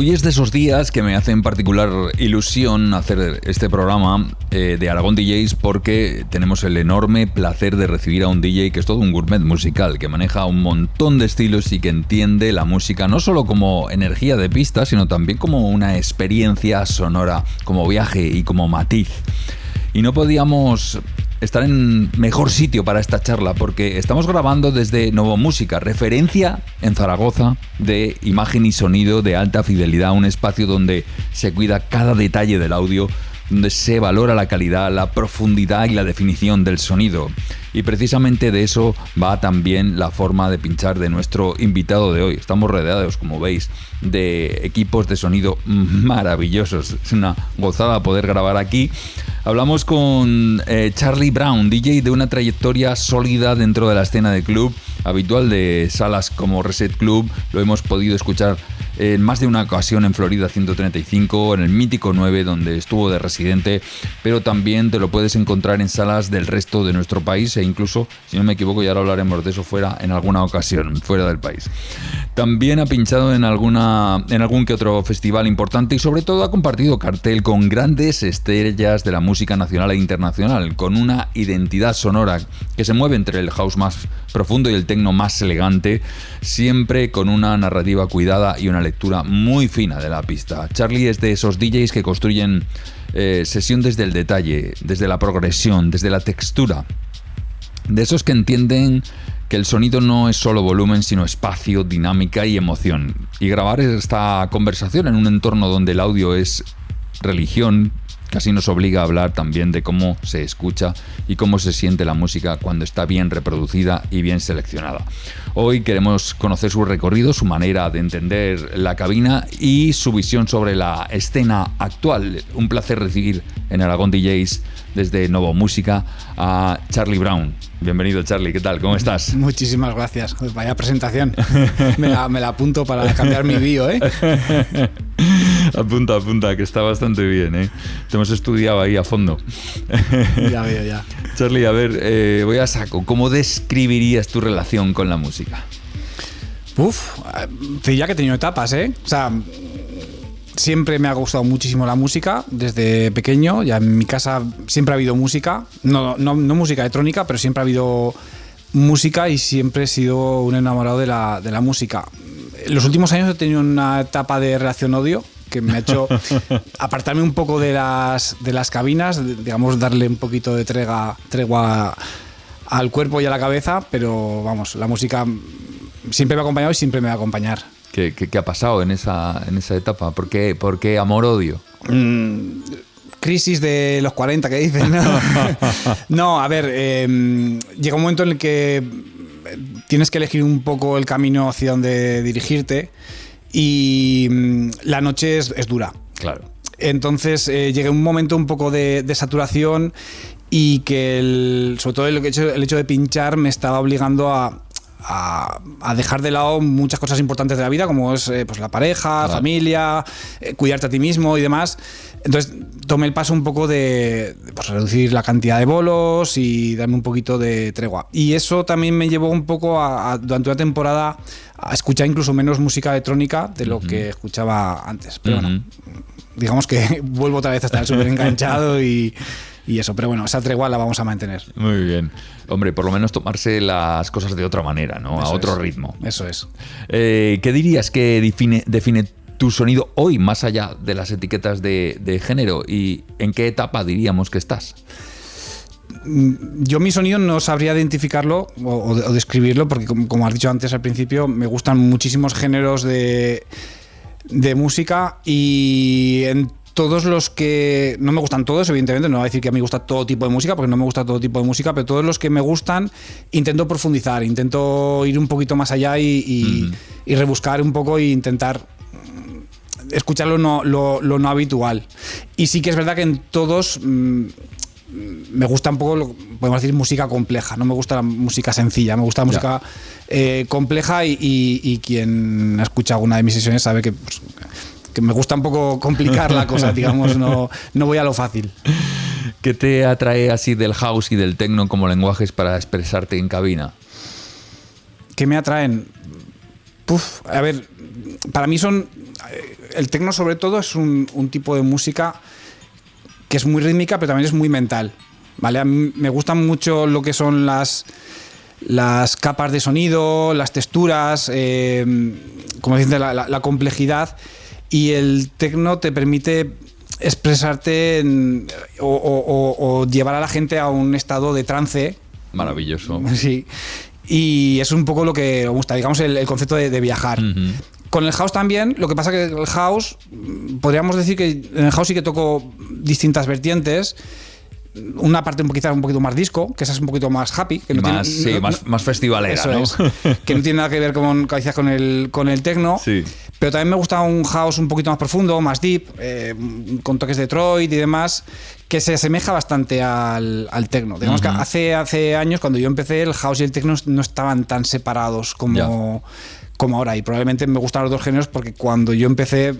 Hoy es de esos días que me hacen particular ilusión hacer este programa de Aragón DJs, porque tenemos el enorme placer de recibir a un DJ que es todo un gourmet musical, que maneja un montón de estilos y que entiende la música no solo como energía de pista, sino también como una experiencia sonora, como viaje y como matiz. Y no podíamos estar en mejor sitio para esta charla, porque estamos grabando desde Novo Música, referencia en Zaragoza de imagen y sonido de alta fidelidad, un espacio donde se cuida cada detalle del audio, donde se valora la calidad, la profundidad y la definición del sonido. Y precisamente de eso va también la forma de pinchar de nuestro invitado de hoy. Estamos rodeados, como veis, de equipos de sonido maravillosos. Es una gozada poder grabar aquí. Hablamos con Charlie Brown, DJ de una trayectoria sólida dentro de la escena de club, habitual de salas como Reset Club. Lo hemos podido escuchar en más de una ocasión en Florida 135, en el mítico 9, donde estuvo de residente, pero también te lo puedes encontrar en salas del resto de nuestro país e incluso, si no me equivoco, ya lo hablaremos de eso, en alguna ocasión, fuera del país. También ha pinchado en algún que otro festival importante y sobre todo ha compartido cartel con grandes estrellas de la música nacional e internacional, con una identidad sonora que se mueve entre el house más profundo y el techno más elegante, siempre con una narrativa cuidada y una lectura muy fina de la pista. Charlie es de esos DJs que construyen sesión desde el detalle, desde la progresión, desde la textura. De esos que entienden que el sonido no es solo volumen, sino espacio, dinámica y emoción. Y grabar esta conversación en un entorno donde el audio es religión casi nos obliga a hablar también de cómo se escucha y cómo se siente la música cuando está bien reproducida y bien seleccionada. Hoy queremos conocer su recorrido, su manera de entender la cabina y su visión sobre la escena actual. Un placer recibir en Aragón DJs desde Novo Música a Charlie Brown. Bienvenido, Charlie, ¿qué tal? ¿Cómo estás? Muchísimas gracias. Vaya presentación. Me la apunto para cambiar mi bio, ¿eh? Apunta, que está bastante bien, ¿eh? Te hemos estudiado ahí a fondo. Ya veo, ya. Charlie, a ver, voy a saco. ¿Cómo describirías tu relación con la música? Diría que he tenido etapas, ¿eh? O sea, siempre me ha gustado muchísimo la música desde pequeño. Ya en mi casa siempre ha habido música, no música electrónica, pero siempre ha habido música y siempre he sido un enamorado de la música. En los últimos años he tenido una etapa de relación-odio que me ha hecho apartarme un poco de las cabinas, digamos, darle un poquito de tregua al cuerpo y a la cabeza, pero vamos, la música siempre me ha acompañado y siempre me va a acompañar. ¿Qué ha pasado en esa etapa? ¿Por qué amor-odio? Crisis de los 40 que dicen, ¿no? No, a ver, llega un momento en el que tienes que elegir un poco el camino hacia donde dirigirte y la noche es dura. Claro. Entonces llegué a un momento un poco de saturación y que sobre todo el hecho de pinchar me estaba obligando a dejar de lado muchas cosas importantes de la vida, como es pues la pareja, claro, familia, cuidarte a ti mismo y demás. Entonces tomé el paso un poco de pues, reducir la cantidad de bolos y darme un poquito de tregua. Y eso también me llevó un poco durante una temporada a escuchar incluso menos música electrónica de lo que escuchaba antes. Pero bueno, digamos que vuelvo otra vez a estar súper enganchado y eso, pero bueno, esa tregua la vamos a mantener. Muy bien. Hombre, por lo menos tomarse las cosas de otra manera, ¿no? Eso a otro ritmo. Eso es. ¿Qué dirías que define tu sonido hoy, más allá de las etiquetas de género? ¿Y en qué etapa diríamos que estás? Yo mi sonido no sabría identificarlo o describirlo, porque como has dicho antes al principio, me gustan muchísimos géneros de música y en todos los que... No me gustan todos, evidentemente, no voy a decir que a mí me gusta todo tipo de música, porque no me gusta todo tipo de música, pero todos los que me gustan intento profundizar, intento ir un poquito más allá y rebuscar un poco e intentar escuchar lo no habitual. Y sí que es verdad que en todos me gusta un poco, podemos decir, música compleja. No me gusta la música sencilla, me gusta la música compleja y quien ha escuchado alguna de mis sesiones sabe que... Pues, que me gusta un poco complicar la cosa, digamos, no voy a lo fácil. ¿Qué te atrae así del house y del techno como lenguajes para expresarte en cabina? ¿Qué me atraen? A ver, para mí son el techno sobre todo es un tipo de música que es muy rítmica, pero también es muy mental, ¿vale? A mí me gustan mucho lo que son las capas de sonido, las texturas, como dicen, la complejidad, y el techno te permite expresarte o llevar a la gente a un estado de trance. Maravilloso. Sí. Y es un poco lo que me gusta, digamos, el concepto de viajar. Uh-huh. Con el house también, lo que pasa que el house, podríamos decir que en el house sí que toco distintas vertientes. Una parte quizás un poquito más disco, que esa es un poquito más happy, que no más, tiene, sí, más festivalera, eso ¿no? Es, que no tiene nada que ver con el techno. Sí. Pero también me gusta un house un poquito más profundo, más deep, con toques de Detroit y demás, que se asemeja bastante al techno. Digamos que hace años, cuando yo empecé, el house y el techno no estaban tan separados como ahora, y probablemente me gustan los dos géneros porque cuando yo empecé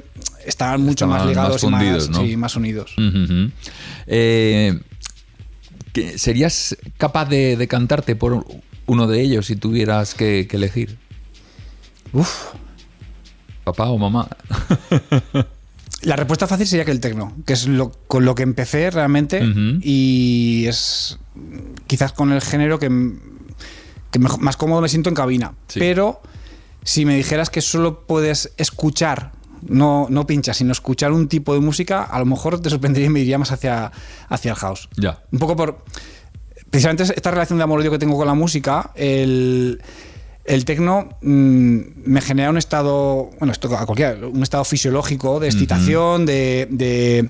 estaban mucho más ligados, más fundidos, y más, ¿no? Sí, más unidos. Uh-huh. ¿Serías capaz de cantarte por uno de ellos si tuvieras que elegir? Uf. ¿Papá o mamá? La respuesta fácil sería que el techno, que es con lo que empecé realmente, y es quizás con el género que más cómodo me siento en cabina. Sí. Pero si me dijeras que solo puedes escuchar, no pinchas, sino escuchar un tipo de música, a lo mejor te sorprendería y me iría más hacia el house. Ya. Un poco por precisamente esta relación de amor-odio que tengo con la música. El techno me genera un estado, bueno, un estado fisiológico de excitación, de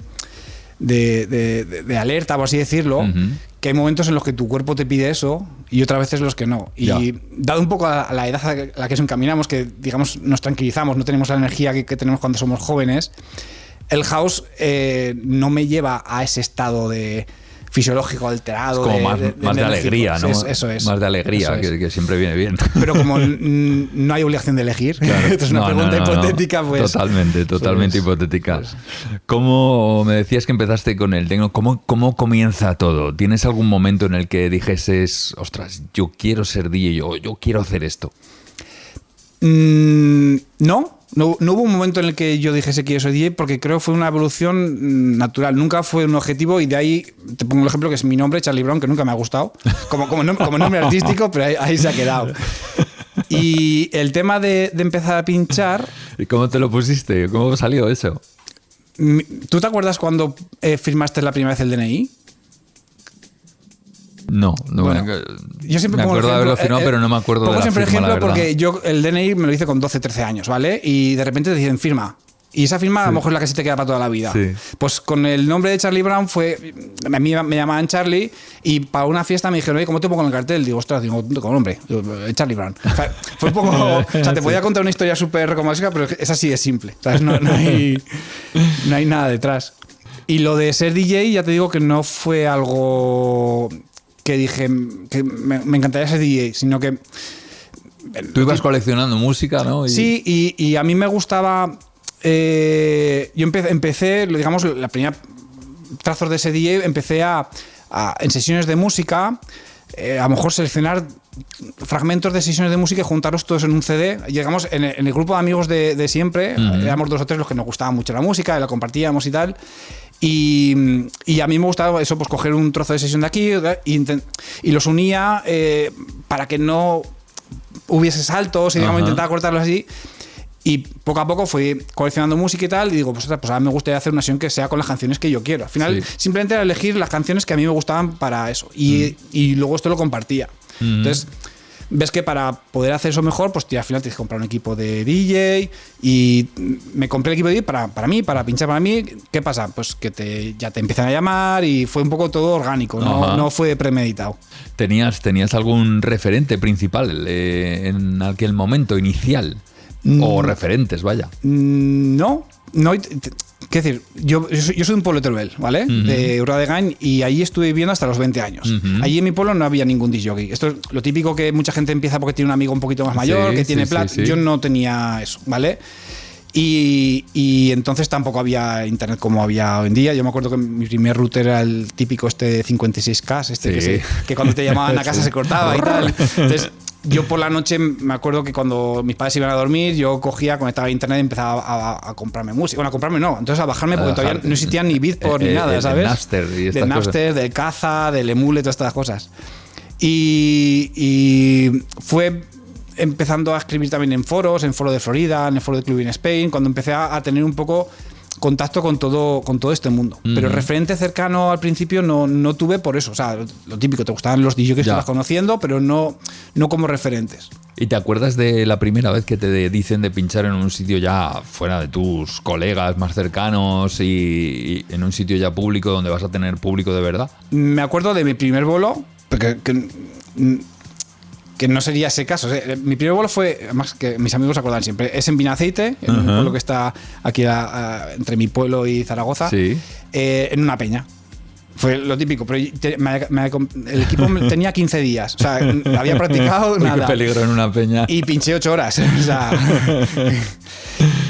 alerta, por así decirlo, que hay momentos en los que tu cuerpo te pide eso y otras veces los que no. Y dado un poco a la edad a la que nos encaminamos, que digamos nos tranquilizamos, no tenemos la energía que tenemos cuando somos jóvenes, el house no me lleva a ese estado de fisiológico alterado. Es como más de alegría, ¿no? Eso es. Más de alegría, que siempre viene bien. Pero como no hay obligación de elegir, claro. Esto es una pregunta hipotética, pues... Totalmente hipotética. Pues. ¿Cómo me decías que empezaste con el techno? ¿Cómo comienza todo? ¿Tienes algún momento en el que dijeses, ostras, yo quiero ser DJ, yo quiero hacer esto? No hubo un momento en el que yo dijese que yo soy DJ, porque creo que fue una evolución natural. Nunca fue un objetivo, y de ahí te pongo el ejemplo que es mi nombre, Charlie Brown, que nunca me ha gustado como nombre artístico, pero ahí se ha quedado. Y el tema de empezar a pinchar... ¿Y cómo te lo pusiste? ¿Cómo salió eso? ¿Tú te acuerdas cuando firmaste la primera vez el DNI? No, bueno, yo siempre me acuerdo de haberlo firmado, pero no me acuerdo de la firma, siempre ejemplo, la porque yo el DNI me lo hice con 12, 13 años, ¿vale? Y de repente te dicen firma. Y esa firma a lo mejor es la que se te queda para toda la vida. Sí. Pues con el nombre de Charlie Brown a mí me llamaban Charlie, y para una fiesta me dijeron, oye, ¿cómo te pongo en el cartel? Digo, ostras, con nombre, Charlie Brown. O sea, fue un poco... O sea, te podía contar una historia súper romántica, pero esa sí es simple. ¿Sabes? No hay nada detrás. Y lo de ser DJ, ya te digo que no fue algo... que dije que me encantaría ser DJ, sino que... Tú ibas coleccionando música, ¿no? Sí, y a mí me gustaba... yo empecé, digamos, la primera trazos de ese DJ, empecé en sesiones de música, a lo mejor seleccionar fragmentos de sesiones de música y juntarlos todos en un CD. Llegamos en el grupo de amigos de siempre, éramos 2 o 3 los que nos gustaba mucho la música, y la compartíamos y tal. Y a mí me gustaba eso, pues coger un trozo de sesión de aquí y los unía para que no hubiese saltos, y digamos, intentaba cortarlos así. Y poco a poco fui coleccionando música y tal, y digo, pues ahora me gustaría hacer una sesión que sea con las canciones que yo quiero. Al final, simplemente era elegir las canciones que a mí me gustaban para eso. Y luego esto lo compartía. Entonces, ves que para poder hacer eso mejor, pues al final tienes que comprar un equipo de DJ, y me compré el equipo de DJ para mí, para pinchar para mí. ¿Qué pasa? Pues que ya te empiezan a llamar, y fue un poco todo orgánico, no fue premeditado. ¿Tenías algún referente principal en aquel momento inicial? O referentes, vaya. No. Quiero decir, yo soy de un pueblo de Teruel, ¿vale? De Urdadegain, y allí estuve viviendo hasta los 20 años. Allí en mi pueblo no había ningún disc jockey. Esto es lo típico que mucha gente empieza porque tiene un amigo un poquito más mayor, que tiene plata. Yo no tenía eso, ¿vale? Y entonces tampoco había internet como había hoy en día. Yo me acuerdo que mi primer router era el típico de 56K, que cuando te llamaban a casa se cortaba y tal. Entonces, yo por la noche me acuerdo que cuando mis padres iban a dormir, yo cogía, conectaba a internet y empezaba a comprarme música. Bueno, a comprarme no, entonces a bajarme porque todavía no existían ni Beatport ni nada, ¿sabes? Del Napster, del Kazaa, del Emule, todas estas cosas. Y fue empezando a escribir también en foros, en Foro de Florida, en el Foro de Club in Spain, cuando empecé a tener un poco contacto con todo este mundo. Pero referente cercano al principio no tuve por eso. O sea, lo típico, te gustaban los DJs que estabas conociendo, pero no como referentes. ¿Y te acuerdas de la primera vez que te dicen de pinchar en un sitio ya fuera de tus colegas más cercanos y en un sitio ya público donde vas a tener público de verdad? Me acuerdo de mi primer bolo, porque que no sería ese caso. Mi primer bolo fue, además que mis amigos se acuerdan siempre, es en Vinaceite, en un pueblo que está aquí entre mi pueblo y Zaragoza, en una peña. Fue lo típico, pero el equipo tenía 15 días, o sea, había practicado nada. Qué peligro en una peña. Y pinché 8 horas, o sea.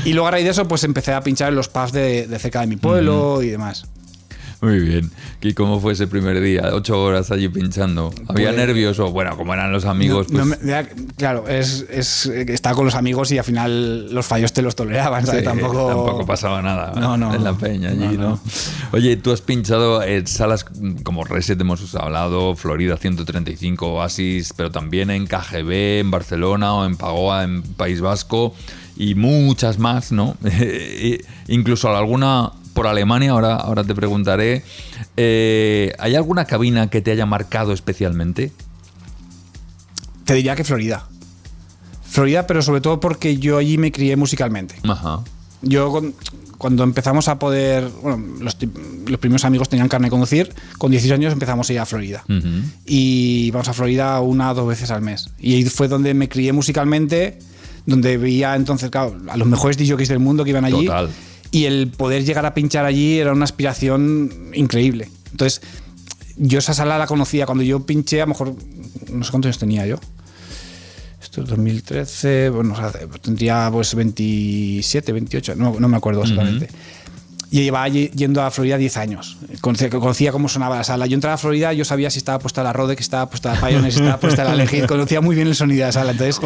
Y luego a raíz de eso pues empecé a pinchar en los pubs de cerca de mi pueblo y demás. Muy bien. ¿Y cómo fue ese primer día? 8 horas allí pinchando. ¿Había nervios o, bueno, como eran los amigos? Claro, estaba con los amigos y al final los fallos te los toleraban, ¿sabes? Sí, tampoco pasaba nada en la peña allí, ¿no? Oye, tú has pinchado en salas como Reset, hemos hablado, Florida 135, Oasis, pero también en KGB, en Barcelona o en Pagoa, en País Vasco y muchas más, ¿no? Incluso alguna por Alemania, ahora te preguntaré. ¿Hay alguna cabina que te haya marcado especialmente? Te diría que Florida. Florida, pero sobre todo porque yo allí me crié musicalmente. Ajá. Yo cuando empezamos a poder... Bueno, los primeros amigos tenían carne de conducir. Con 16 años empezamos a ir a Florida. Y vamos a Florida 1 o 2 veces al mes. Y ahí fue donde me crié musicalmente, donde veía entonces, claro, a los mejores DJs del mundo que iban allí. Total. Y el poder llegar a pinchar allí era una aspiración increíble. Entonces, yo esa sala la conocía. Cuando yo pinché, a lo mejor, no sé cuántos años tenía yo. Esto es 2013, bueno, o sea, tendría pues 27, 28, no me acuerdo exactamente. Y llevaba yendo a Florida 10 años. Conocía cómo sonaba la sala. Yo entraba a Florida, yo sabía si estaba puesta la Rode, que estaba puesta la Pioneer, si estaba puesta la Legit. Conocía muy bien el sonido de la sala. Entonces,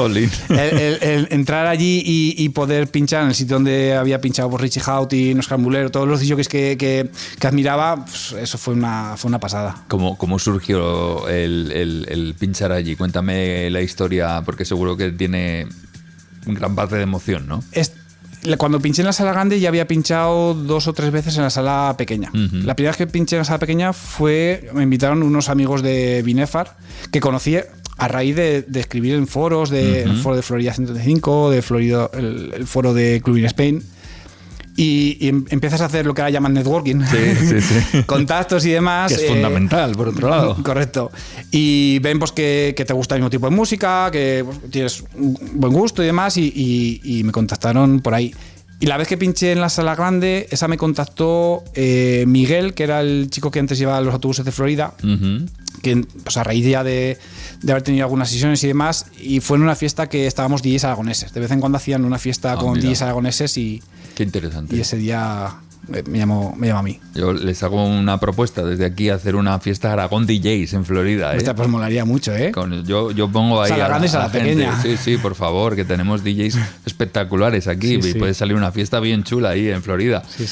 el entrar allí y poder pinchar en el sitio donde había pinchado por Richie Houghton, Oscar Mulero, todos los DJs que admiraba, pues eso fue una pasada. ¿Cómo surgió el pinchar allí? Cuéntame la historia, porque seguro que tiene gran parte de emoción, ¿no? Cuando pinché en la sala grande ya había pinchado 2 o 3 veces en la sala pequeña. La primera vez que pinché en la sala pequeña me invitaron unos amigos de Binefar que conocí a raíz de escribir en foros, el foro de Florida 135, de Florida, el foro de Club in Spain. Y empiezas a hacer lo que ahora llaman networking, contactos y demás. Que es fundamental, por otro lado. Correcto. Y ven pues, que te gusta el mismo tipo de música, que tienes un buen gusto y demás, y me contactaron por ahí. Y la vez que pinché en la sala grande, esa me contactó Miguel, que era el chico que antes llevaba los autobuses de Florida, que pues, a raíz ya de haber tenido algunas sesiones y demás, y fue en una fiesta que estábamos DJs aragoneses. De vez en cuando hacían una fiesta con DJs aragoneses y... Qué interesante. Y ese día me llamó a mí. Yo les hago una propuesta desde aquí, hacer una fiesta Aragón DJs en Florida. Pues molaría mucho, ¿eh? Yo pongo ahí a la pequeña. Sí, por favor, que tenemos DJs espectaculares aquí. Y puede salir una fiesta bien chula ahí en Florida. Sí.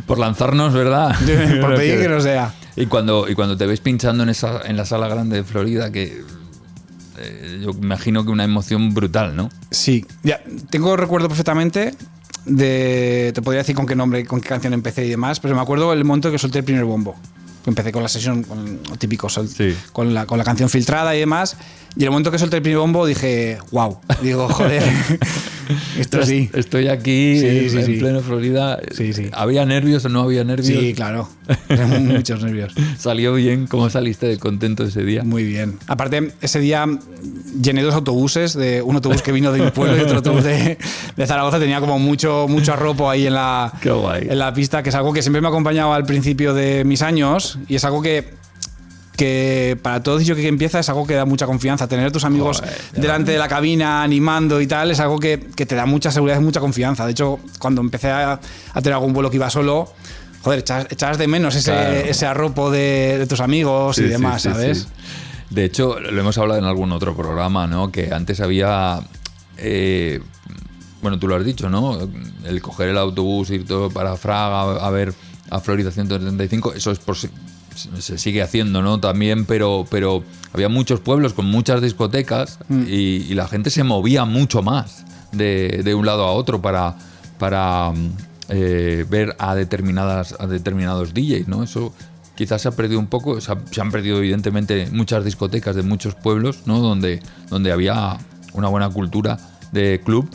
Por lanzarnos, ¿verdad? Por pedir que no sea. Y cuando te ves pinchando en la sala grande de Florida, que... yo imagino que una emoción brutal, ¿no? Sí, ya tengo recuerdo perfectamente te podría decir con qué nombre, con qué canción empecé y demás, pero me acuerdo el momento que solté el primer bombo. Empecé con la sesión, con lo típico, con la canción filtrada y demás, y el momento que solté el primer bombo dije, wow, digo, joder, esto sí. Estoy aquí en pleno Florida. Sí. ¿Había nervios o no había nervios? Sí, claro, eran muchos nervios. ¿Salió bien? ¿Cómo saliste de contento ese día? Muy bien. Aparte, ese día llené 2 autobuses, un autobús que vino de mi pueblo y otro autobús de Zaragoza. Tenía como mucho arropo ahí en la pista, que es algo que siempre me ha acompañado al principio de mis años, y es algo que para todo ello que empieza es algo que da mucha confianza. Tener a tus amigos delante de la cabina animando y tal es algo que te da mucha seguridad y mucha confianza. De hecho, cuando empecé a tener algún vuelo que iba solo, joder, echabas de menos ese arropo de tus amigos y demás, ¿sabes? De hecho, lo hemos hablado en algún otro programa, ¿no? Que antes había... bueno, tú lo has dicho, ¿no? El coger el autobús, ir todo para Fraga a ver a Florida 135, eso es se sigue haciendo, ¿no? También, pero había muchos pueblos con muchas discotecas y la gente se movía mucho más de un lado a otro para ver a determinados DJs, ¿no? Eso quizás se ha perdido un poco, se han perdido evidentemente muchas discotecas de muchos pueblos, ¿no? Donde había una buena cultura de club.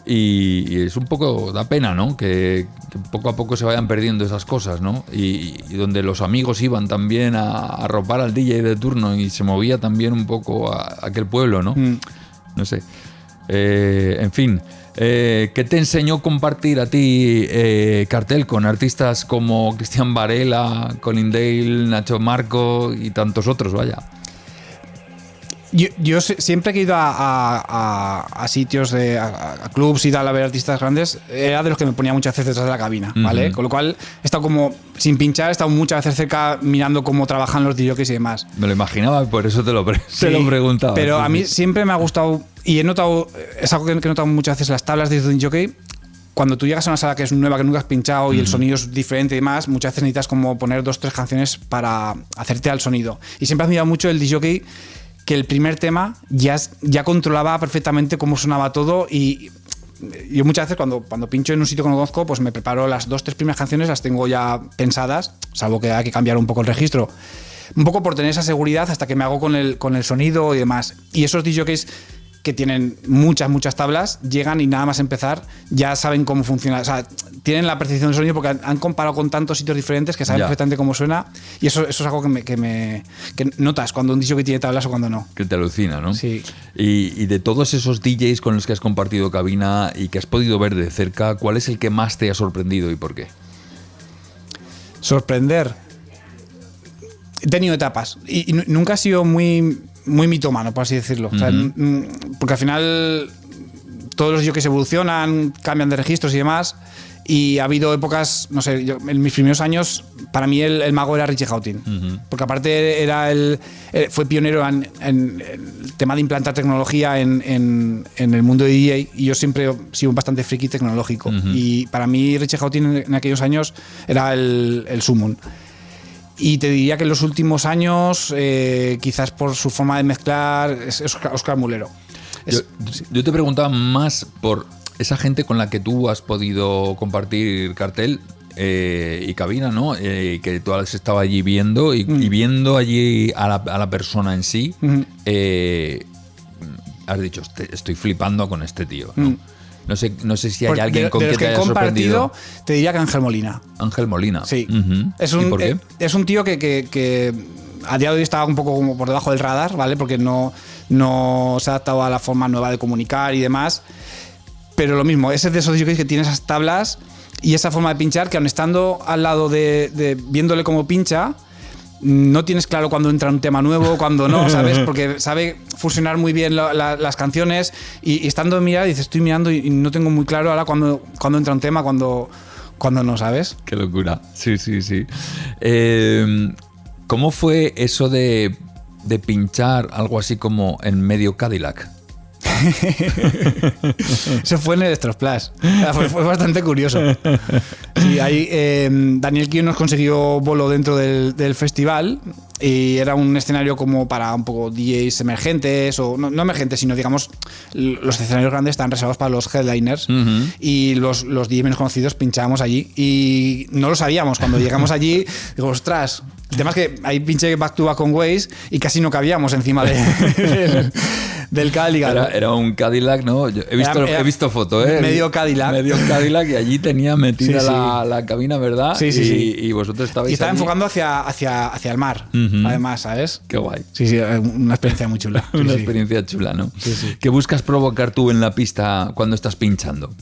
Y es un poco, da pena, ¿no? Que poco a poco se vayan perdiendo esas cosas, ¿no? Y donde los amigos iban también a arropar al DJ de turno y se movía también un poco a aquel pueblo, ¿no? No sé. En fin, ¿qué te enseñó compartir a ti cartel con artistas como Cristian Varela, Colin Dale, Nacho Marco y tantos otros, vaya? Yo siempre que he ido a sitios, a clubs y tal, a ver artistas grandes, era de los que me ponía muchas veces detrás de la cabina, ¿vale? Con lo cual he estado como, sin pinchar, he estado muchas veces cerca mirando cómo trabajan los DJs y demás. Me lo imaginaba, por eso te lo preguntaba. Pero a mí siempre me ha gustado, y he notado, es algo que he notado muchas veces, las tablas de DJ. Cuando tú llegas a una sala que es nueva, que nunca has pinchado y el sonido es diferente y demás, muchas veces necesitas como poner 2 o 3 canciones para hacerte al sonido. Y siempre he admirado mucho el DJ que el primer tema ya controlaba perfectamente cómo sonaba todo, y yo muchas veces cuando pincho en un sitio que no conozco, pues me preparo las 2 o 3 primeras canciones, las tengo ya pensadas, salvo que hay que cambiar un poco el registro, un poco por tener esa seguridad hasta que me hago con el sonido y demás. Y esos DJs que tienen muchas tablas, llegan y nada más empezar ya saben cómo funciona, o sea, tienen la percepción del sonido porque han comparado con tantos sitios diferentes que saben perfectamente cómo suena, y eso es algo que notas cuando un DJ tiene tablas o cuando no. Que te alucina, ¿no? Sí. Y de todos esos DJs con los que has compartido cabina y que has podido ver de cerca, ¿cuál es el que más te ha sorprendido y por qué? Sorprender. He tenido etapas y nunca he sido muy mitómano, por así decirlo. O sea, porque al final todos los DJs evolucionan, cambian de registros y demás, y ha habido épocas, no sé, en mis primeros años, para mí el mago era Richie Houghton, porque aparte fue pionero en el tema de implantar tecnología en el mundo de DJ, y yo siempre he sido bastante friki tecnológico, y para mí Richie Houghton en aquellos años era el sumum. Y te diría que en los últimos años, quizás por su forma de mezclar, es Óscar Mulero. Yo te preguntaba más por esa gente con la que tú has podido compartir cartel y cabina, ¿no? Que tú has estado allí viendo y viendo allí a la persona en sí, has dicho, estoy flipando con este tío, ¿no? No sé si hay alguien con que te haya sorprendido. Te diría que Ángel Molina. Ángel Molina. Sí. ¿Y por qué? Es un tío que a día de hoy estaba un poco como por debajo del radar, ¿vale? Porque no se ha adaptado a la forma nueva de comunicar y demás. Pero lo mismo, ese es de esos DJs que tiene esas tablas y esa forma de pinchar que, aun estando al lado de viéndole cómo pincha, no tienes claro cuándo entra un tema nuevo, cuándo no, ¿sabes? Porque sabe fusionar muy bien las canciones, y estando en mirada, dices, estoy mirando y no tengo muy claro ahora cuándo entra un tema, cuándo no, ¿sabes? Qué locura. Sí. ¿Cómo fue eso de pinchar algo así como en medio Cadillac? Eso fue en el Electroplash. Fue bastante curioso. Sí, ahí Daniel Kion nos consiguió bolo dentro del festival, y era un escenario como para un poco DJs emergentes, o no emergentes, sino digamos los escenarios grandes están reservados para los headliners, y los DJs menos conocidos pinchábamos allí, y no lo sabíamos. Cuando llegamos allí, digo, ostras. El tema es que ahí pinché back to back con Waze y casi no cabíamos encima del Cadillac. Era un Cadillac, ¿no? He visto foto, ¿eh? Medio Cadillac. Medio Cadillac, y allí tenía metida la cabina, ¿verdad? Sí. Y vosotros estabais y estaba allí enfocando hacia el mar, además, ¿sabes? Qué guay. Sí, una experiencia muy chula. Una experiencia chula, ¿no? Sí. ¿Qué buscas provocar tú en la pista cuando estás pinchando?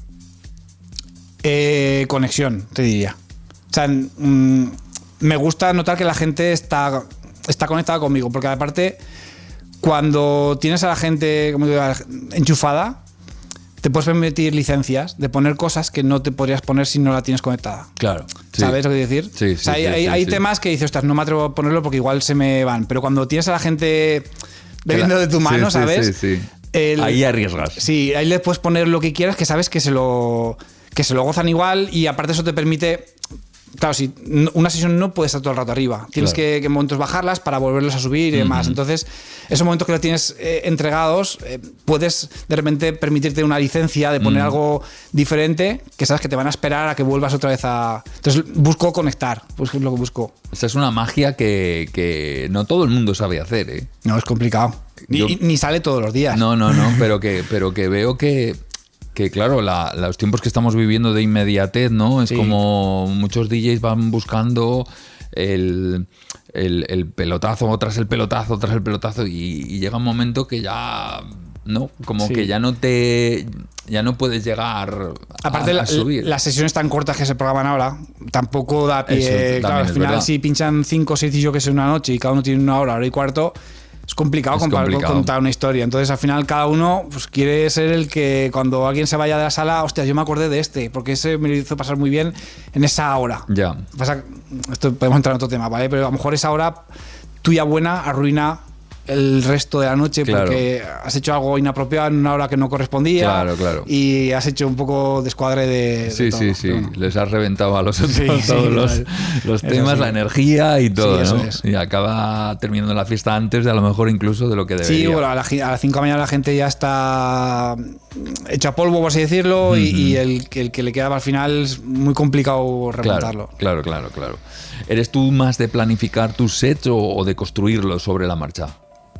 Conexión, te diría. O sea, me gusta notar que la gente está conectada conmigo, porque aparte, cuando tienes a la gente, como digo, enchufada, te puedes permitir licencias de poner cosas que no te podrías poner si no la tienes conectada. Claro. Sí. ¿Sabes lo que quiero decir? Sí, o sea, hay temas que dices, ostras, no me atrevo a ponerlo porque igual se me van. Pero cuando tienes a la gente bebiendo de tu mano, ¿sabes? Sí. Ahí arriesgas. Sí, ahí le puedes poner lo que quieras, que sabes que se lo gozan igual, y aparte eso te permite. Claro, si una sesión no puede estar todo el rato arriba. Tienes que en momentos bajarlas para volverlos a subir y demás. Entonces, esos momentos que lo tienes entregados, puedes de repente permitirte una licencia de poner algo diferente, que sabes que te van a esperar a que vuelvas otra vez a... Entonces, busco conectar, pues es lo que busco. Esa es una magia que no todo el mundo sabe hacer, ¿eh? No, es complicado. Ni sale todos los días. No, pero que veo que claro, los tiempos que estamos viviendo de inmediatez, ¿no? Es como muchos DJs van buscando el pelotazo tras el pelotazo tras el pelotazo, y llega un momento que ya, ¿no? Como que ya no puedes llegar a subir. Las sesiones tan cortas que se programan ahora tampoco da pie. Eso, claro, al final, si pinchan 5 o 6 y yo que sé una noche y cada uno tiene una hora y cuarto, es complicado contar una historia. Entonces, al final, cada uno pues quiere ser el que cuando alguien se vaya de la sala, hostia, yo me acordé de porque ese me lo hizo pasar muy bien en esa hora. Ya. Esto podemos entrar en otro tema, ¿vale? Pero a lo mejor esa hora tuya buena arruina el resto de la noche, porque has hecho algo inapropiado en una hora que no correspondía. Claro. Y has hecho un poco descuadre de todo. Sí. Bueno. Les has reventado a los otros todos los temas, la energía y todo, sí, ¿no? Es. Y acaba terminando la fiesta antes de a lo mejor incluso de lo que debería. Sí, bueno, a las 5 de la mañana la gente ya está hecha polvo, por así decirlo, y el que le queda al final es muy complicado remontarlo. Claro. ¿Eres tú más de planificar tus sets o de construirlos sobre la marcha?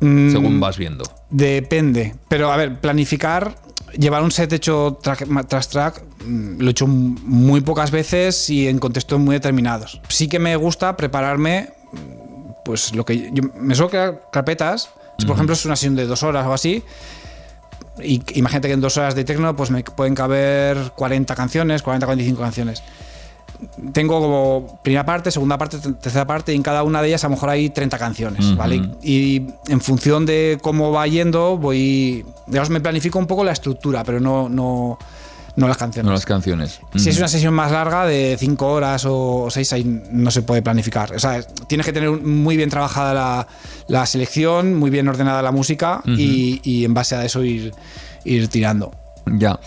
Según vas viendo. Depende. Pero, a ver, planificar, llevar un set hecho track tras track, lo he hecho muy pocas veces y en contextos muy determinados. Sí que me gusta prepararme, pues lo que yo me suelo crear carpetas. Si, por ejemplo, es una sesión de 2 horas o así, y imagínate que en 2 horas de techno pues me pueden caber 40 canciones, 40-45 canciones. Tengo como primera parte, segunda parte, tercera parte, y en cada una de ellas a lo mejor hay 30 canciones, ¿vale? Y en función de cómo va yendo, digamos, me planifico un poco la estructura, pero no las canciones. No las canciones. Si es una sesión más larga, de 5 horas o 6, ahí no se puede planificar. O sea, tienes que tener muy bien trabajada la selección, muy bien ordenada la música, y en base a eso ir tirando. Ya.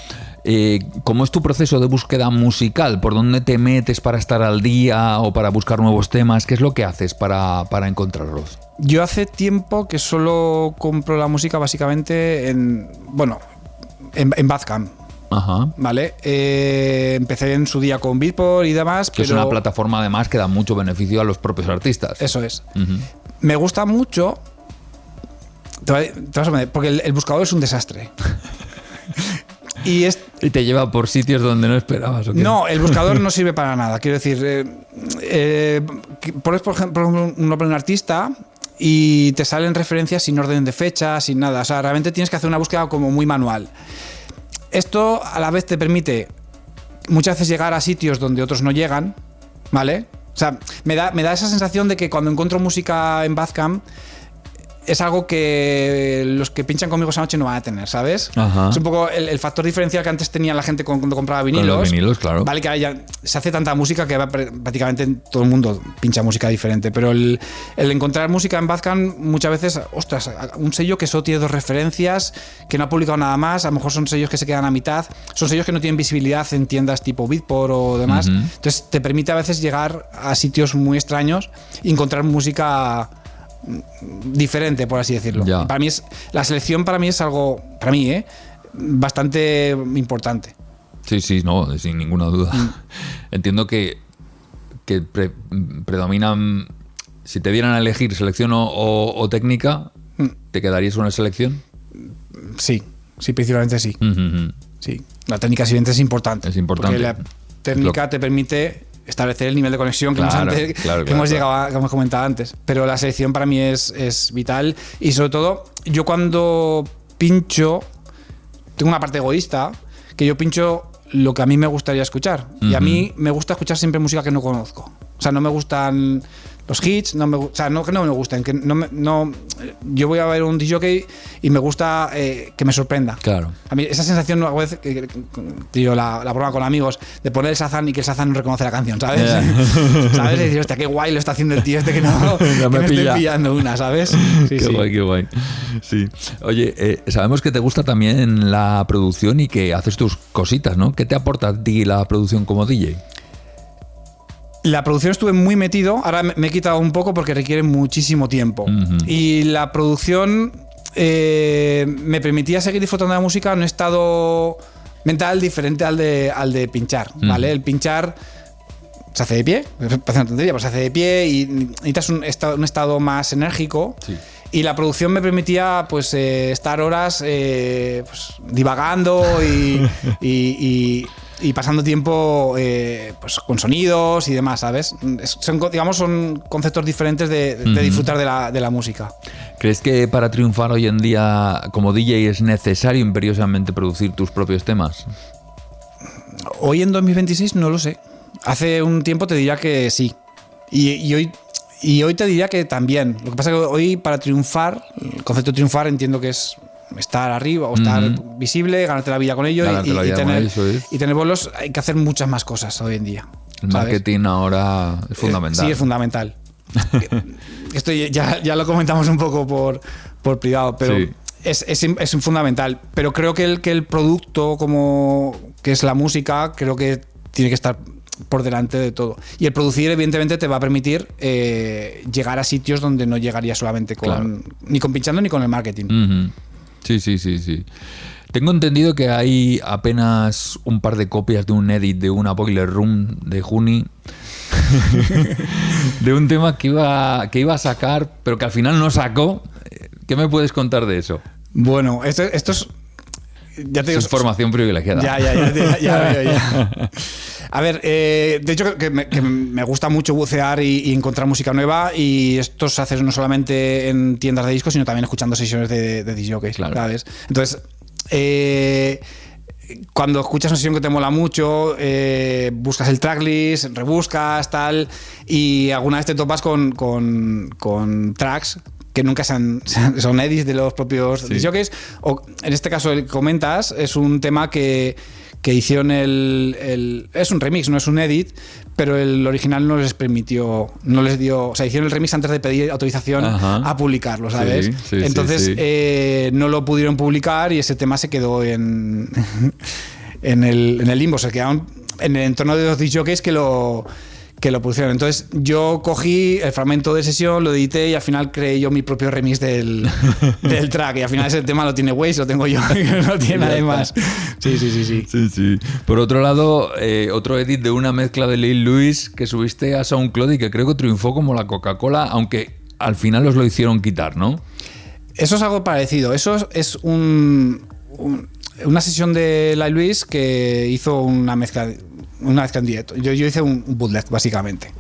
¿Cómo es tu proceso de búsqueda musical? ¿Por dónde te metes para estar al día o para buscar nuevos temas? ¿Qué es lo que haces para encontrarlos? Yo hace tiempo que solo compro la música básicamente en Bandcamp. Ajá. ¿Vale? Empecé en su día con Beatport y demás. Que es una plataforma además que da mucho beneficio a los propios artistas. Eso es. Me gusta mucho. Te vas a poner, porque el buscador es un desastre. Y te lleva por sitios donde no esperabas. ¿O qué? No, el buscador no sirve para nada. Quiero decir, pones por ejemplo un artista y te salen referencias sin orden de fecha, sin nada. O sea, realmente tienes que hacer una búsqueda como muy manual. Esto a la vez te permite muchas veces llegar a sitios donde otros no llegan, ¿vale? O sea, me da esa sensación de que cuando encuentro música en Bandcamp es algo que los que pinchan conmigo esa noche no van a tener, ¿sabes? Ajá. Es un poco el factor diferencial que antes tenía la gente cuando compraba vinilos. Con los vinilos, claro. Vale, que ahora ya se hace tanta música que prácticamente todo el mundo pincha música diferente. Pero el encontrar música en Bandcamp muchas veces, ostras, un sello que solo tiene 2 referencias, que no ha publicado nada más, a lo mejor son sellos que se quedan a mitad, son sellos que no tienen visibilidad en tiendas tipo Beatport o demás. Entonces te permite a veces llegar a sitios muy extraños y encontrar música diferente, por así decirlo. Para mí la selección para mí es algo, bastante importante. Sí, no, sin ninguna duda. Entiendo que predominan, si te dieran a elegir selección o técnica, ¿te quedarías una selección? Sí, principalmente sí. Sí, la técnica evidente es importante. Es importante. Porque la técnica te permite establecer el nivel de conexión que hemos comentado antes. Pero la selección para mí es vital. Y sobre todo, yo cuando pincho, tengo una parte egoísta, que yo pincho lo que a mí me gustaría escuchar. Y a mí me gusta escuchar siempre música que no conozco. O sea, no me gustan los hits, o sea, no que no me gusten, que yo voy a ver un DJ y me gusta que me sorprenda. Claro. A mí esa sensación, a veces, tío, la broma con amigos, de poner el Shazam y que el Shazam no reconoce la canción, ¿sabes? Yeah. ¿Sabes? Y decir, hostia, qué guay lo está haciendo el tío este que no que me estoy pillando una, ¿sabes? Sí, qué guay, qué guay. Sí. Oye, sabemos que te gusta también la producción y que haces tus cositas, ¿no? ¿Qué te aporta a ti la producción como DJ? La producción estuve muy metido, ahora me he quitado un poco porque requiere muchísimo tiempo. Y la producción me permitía seguir disfrutando de la música en un estado mental diferente al de pinchar, ¿vale? El pinchar se hace de pie, parece una tontería, pero se hace de pie y necesitas un estado más enérgico. Sí. Y la producción me permitía pues estar horas pues, divagando y pasando tiempo pues, con sonidos y demás, ¿sabes? Son conceptos diferentes de disfrutar de la música. ¿Crees que para triunfar hoy en día como DJ es necesario imperiosamente producir tus propios temas? Hoy en 2026 no lo sé. Hace un tiempo te diría que sí. Y hoy te diría que también. Lo que pasa es que hoy para triunfar, el concepto de triunfar entiendo que es estar arriba o estar visible, ganarte la vida con ello y tener bolos. Hay que hacer muchas más cosas hoy en día. El marketing ahora es fundamental. Sí, es fundamental. Esto ya lo comentamos un poco por privado, pero sí. es fundamental. Pero creo que el producto como que es la música, creo que tiene que estar por delante de todo. Y el producir, evidentemente, te va a permitir llegar a sitios donde no llegaría solamente ni con pinchando ni con el marketing. Sí. Tengo entendido que hay apenas un par de copias de un edit de una Boiler Room de Juni de un tema que iba a sacar, pero que al final no sacó. ¿Qué me puedes contar de eso? Bueno, esto es... Ya te digo, es formación privilegiada. Ya veo. A ver, de hecho que me gusta mucho bucear y encontrar música nueva, y esto se hace no solamente en tiendas de discos, sino también escuchando sesiones de discjockeys, claro. ¿Sabes? Entonces, cuando escuchas una sesión que te mola mucho, buscas el tracklist, rebuscas, tal, y alguna vez te topas con tracks que nunca son edits de los propios discjockeys, o en este caso el que comentas es un tema que hicieron es un remix, no es un edit, pero el original no les permitió, no les dio, o sea, hicieron el remix antes de pedir autorización a publicarlo, ¿sabes? Entonces no lo pudieron publicar y ese tema se quedó en el limbo, se quedaron en el entorno de los discjockeys que lo pusieron. Entonces yo cogí el fragmento de sesión, lo edité y al final creé yo mi propio remix del track, y al final ese tema lo tiene Waze, lo tengo yo, no tiene nadie más. Sí. Por otro lado, otro edit de una mezcla de Lil Louis que subiste a SoundCloud y que creo que triunfó como la Coca-Cola, aunque al final os lo hicieron quitar, ¿no? Eso es algo parecido. Eso es una sesión de Lil Louis que hizo una mezcla en directo. Yo hice un bootleg, básicamente.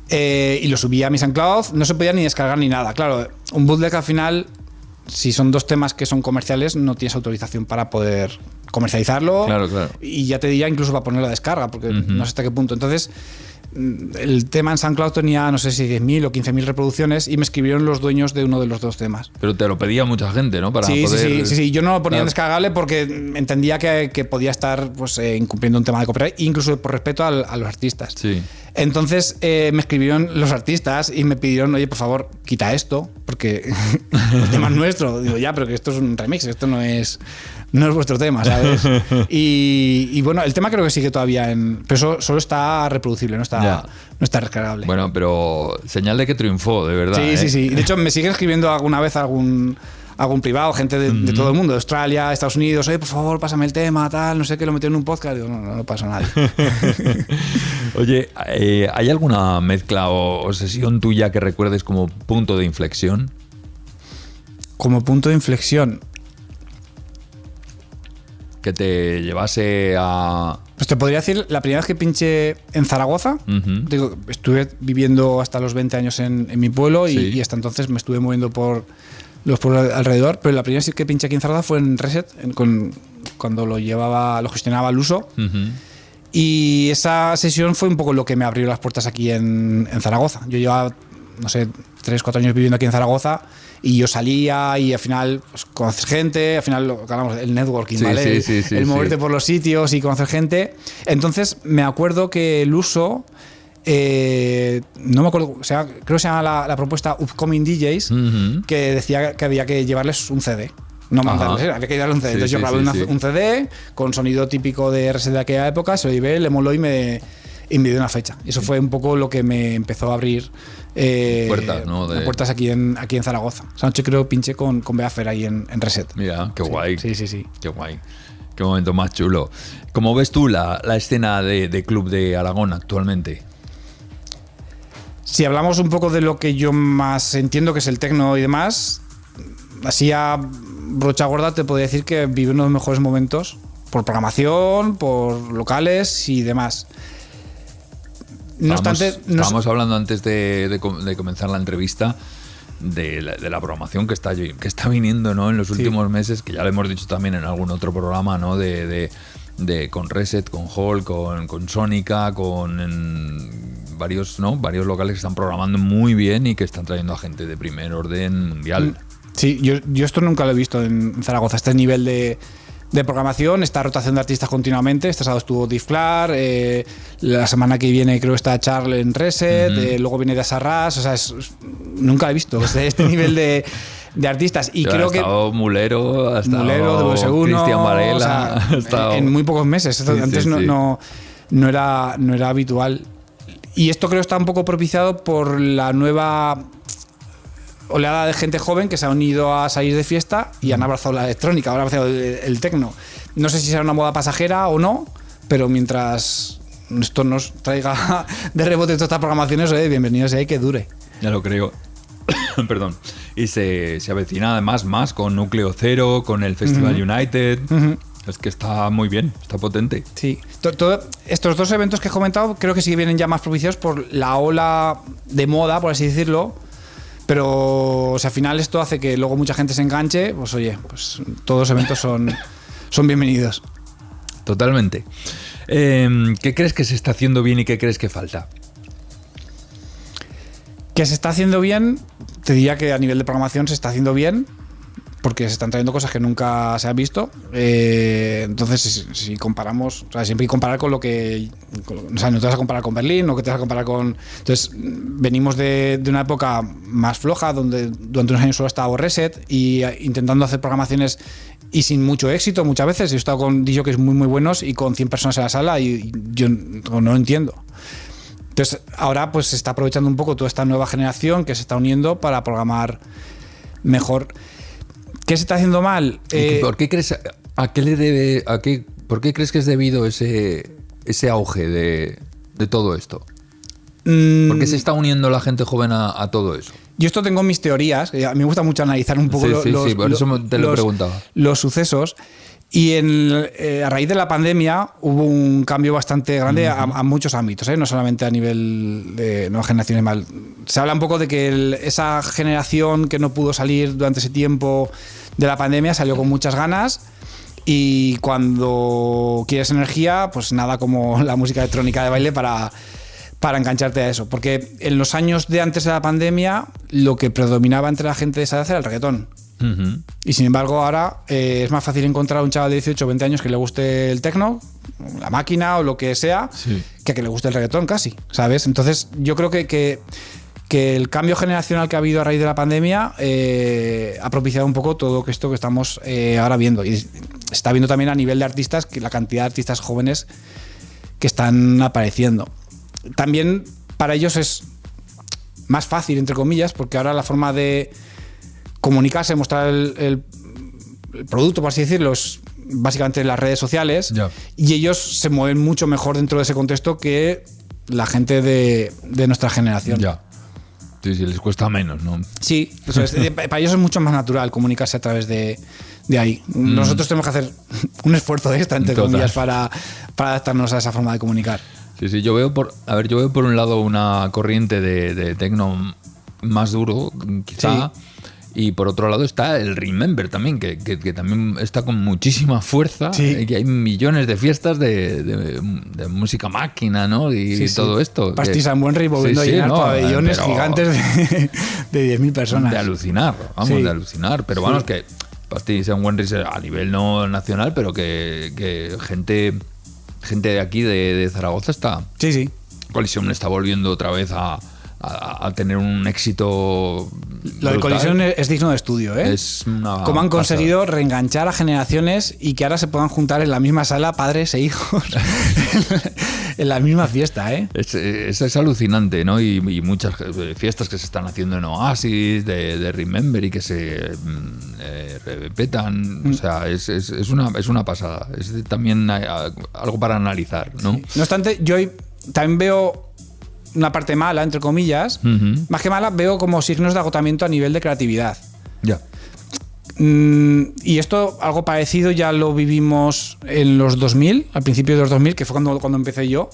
Y lo subí a mi SoundCloud, no se podía ni descargar ni nada. Claro, un bootleg al final, si son dos temas que son comerciales, no tienes autorización para poder comercializarlo. Claro. Y ya te diría incluso para poner la descarga, porque no sé hasta qué punto. Entonces, el tema en SoundCloud tenía, no sé si 10.000 o 15.000 reproducciones, y me escribieron los dueños de uno de los dos temas. Pero te lo pedía mucha gente, ¿no? Para poder... Sí. Yo no lo ponía en descargable porque entendía que podía estar pues, incumpliendo un tema de copyright, incluso por respeto a los artistas. Sí. Entonces me escribieron los artistas y me pidieron, oye, por favor, quita esto, porque el tema es nuestro. Digo, ya, pero que esto es un remix, esto no es vuestro tema, ¿sabes? Y bueno, el tema creo que sigue todavía pero solo está reproducible, no está descargable. Bueno, pero señal de que triunfó, de verdad. Sí. De hecho, me siguen escribiendo alguna vez algún privado, gente de todo el mundo, de Australia, Estados Unidos, oye, por favor, pásame el tema, tal, no sé qué, lo metieron en un podcast. Digo, no pasa nada. Oye, ¿hay alguna mezcla o sesión tuya que recuerdes como punto de inflexión? Como punto de inflexión. Que te llevase a... Pues te podría decir, la primera vez que pinché en Zaragoza, digo, estuve viviendo hasta los 20 años en mi pueblo y hasta entonces me estuve moviendo por los pueblos alrededor, pero la primera vez que pinché aquí en Zaragoza fue en Reset, cuando lo gestionaba el uso. Y esa sesión fue un poco lo que me abrió las puertas aquí en Zaragoza. Yo llevaba no sé, 3, 4 años viviendo aquí en Zaragoza, y yo salía y al final pues, conoces gente, al final lo que hablamos, el networking, ¿vale? El moverte por los sitios y conocer gente. Entonces me acuerdo que el uso, no me acuerdo, o sea, creo que se llama la propuesta Upcoming DJs, que decía que había que llevarles un CD. No mandarles, había que llevarles un CD. Entonces yo grabé un CD con sonido típico de RS de aquella época, se lo llevé, le moló y me dio una fecha. Y eso fue un poco lo que me empezó a abrir puertas, ¿no? puertas aquí en Zaragoza. Esa noche creo pinché con Beafer ahí en Reset. Mira, qué guay. Sí. Qué guay. Qué momento más chulo. ¿Cómo ves tú la escena de club de Aragón actualmente? Si hablamos un poco de lo que yo más entiendo, que es el techno y demás, así a brocha gorda te podría decir que vive uno de los mejores momentos por programación, por locales y demás. Estábamos hablando antes de comenzar la entrevista de la programación que está viniendo, ¿no? En los últimos meses, que ya lo hemos dicho también en algún otro programa, ¿no? Con Reset, con Hall, con Sónica, con varios locales que están programando muy bien y que están trayendo a gente de primer orden mundial. Sí, yo esto nunca lo he visto en Zaragoza, este nivel de programación, esta rotación de artistas continuamente. Este sábado estuvo Diflar, la semana que viene creo está Charles en Reset, luego viene de Sarras, o sea, nunca he visto este nivel de artistas. Y creo que Mulero, ha estado Mulero, de WS1, Cristian Varela, o sea, en muy pocos meses. Antes no era habitual. Y esto creo está un poco propiciado por la nueva oleada de gente joven que se ha unido a salir de fiesta y han abrazado la electrónica, ahora han abrazado el techno. No sé si será una moda pasajera o no, pero mientras esto nos traiga de rebote todas estas programaciones, bienvenidos y que dure. Ya lo creo. Perdón. Y se avecina además más con Núcleo Cero, con el Festival United. Es que está muy bien, está potente. Sí. Estos dos eventos que he comentado creo que sí vienen ya más propiciados por la ola de moda, por así decirlo. Pero o sea, al final esto hace que luego mucha gente se enganche. Pues oye, pues todos los eventos son bienvenidos. Totalmente. ¿Qué crees que se está haciendo bien y qué crees que falta? Que se está haciendo bien, te diría que a nivel de programación se está haciendo bien, porque se están trayendo cosas que nunca se han visto. Entonces, si comparamos, o sea, siempre hay que comparar con lo que... O sea, no te vas a comparar con Berlín, no que te vas a comparar con... Entonces, venimos de una época más floja, donde durante unos años solo estaba Reset, y intentando hacer programaciones y sin mucho éxito muchas veces. Yo he estado con DJs muy, muy buenos y con 100 personas en la sala y yo no lo entiendo. Entonces, ahora pues se está aprovechando un poco toda esta nueva generación que se está uniendo para programar mejor. ¿Qué se está haciendo mal? ¿Por qué crees, por qué crees que es debido ese auge de todo esto? ¿Por qué se está uniendo la gente joven a todo eso? Yo esto tengo mis teorías. A mí me gusta mucho analizar un poco por eso te lo preguntaba. Los sucesos. Y a raíz de la pandemia hubo un cambio bastante grande a muchos ámbitos, no solamente a nivel de nuevas generaciones. Se habla un poco de que esa generación que no pudo salir durante ese tiempo de la pandemia salió con muchas ganas, y cuando quieres energía, pues nada como la música electrónica de baile para engancharte a eso. Porque en los años de antes de la pandemia lo que predominaba entre la gente de esa edad era el reggaetón. Y sin embargo ahora es más fácil encontrar a un chaval de 18 o 20 años que le guste el techno, la máquina o lo que sea, que le guste el reggaetón casi, ¿sabes? Entonces yo creo que el cambio generacional que ha habido a raíz de la pandemia ha propiciado un poco todo esto que estamos ahora viendo, y se está viendo también a nivel de artistas, que la cantidad de artistas jóvenes que están apareciendo. También para ellos es más fácil, entre comillas, porque ahora la forma de comunicarse, mostrar el producto, por así decirlo, es básicamente las redes sociales, y ellos se mueven mucho mejor dentro de ese contexto que la gente de nuestra generación. Sí, les cuesta menos, ¿no? Sí, para ellos es mucho más natural comunicarse a través de ahí. Nosotros tenemos que hacer un esfuerzo extra, entre comillas, para adaptarnos a esa forma de comunicar. Sí, yo veo por un lado una corriente de techno más duro, quizá. Sí. Y por otro lado está el Remember también, que también está con muchísima fuerza. Sí. Y hay millones de fiestas de música máquina, ¿no? Y todo esto. Pastis and Wenry volviendo a llenar pabellones gigantes de 10.000 personas. De alucinar, de alucinar. Pero vamos, que Pastis and Wenry a nivel no nacional, pero que gente de aquí, de Zaragoza, está... Sí. Colisión está volviendo otra vez a tener un éxito. Lo de Colisión es digno de estudio, ¿eh? Es una cómo han conseguido pasada. reenganchar a generaciones y que ahora se puedan juntar en la misma sala padres e hijos en la misma fiesta, ¿eh? Es alucinante, ¿no? Y muchas fiestas que se están haciendo en Oasis, de Remember, y que se repetan. O sea, es una pasada. Es también algo para analizar, ¿no? Sí. No obstante, yo también veo una parte mala, entre comillas. Más que mala, veo como signos de agotamiento a nivel de creatividad. Ya. Y esto, algo parecido, ya lo vivimos en los 2000, al principio de los 2000, que fue cuando empecé yo.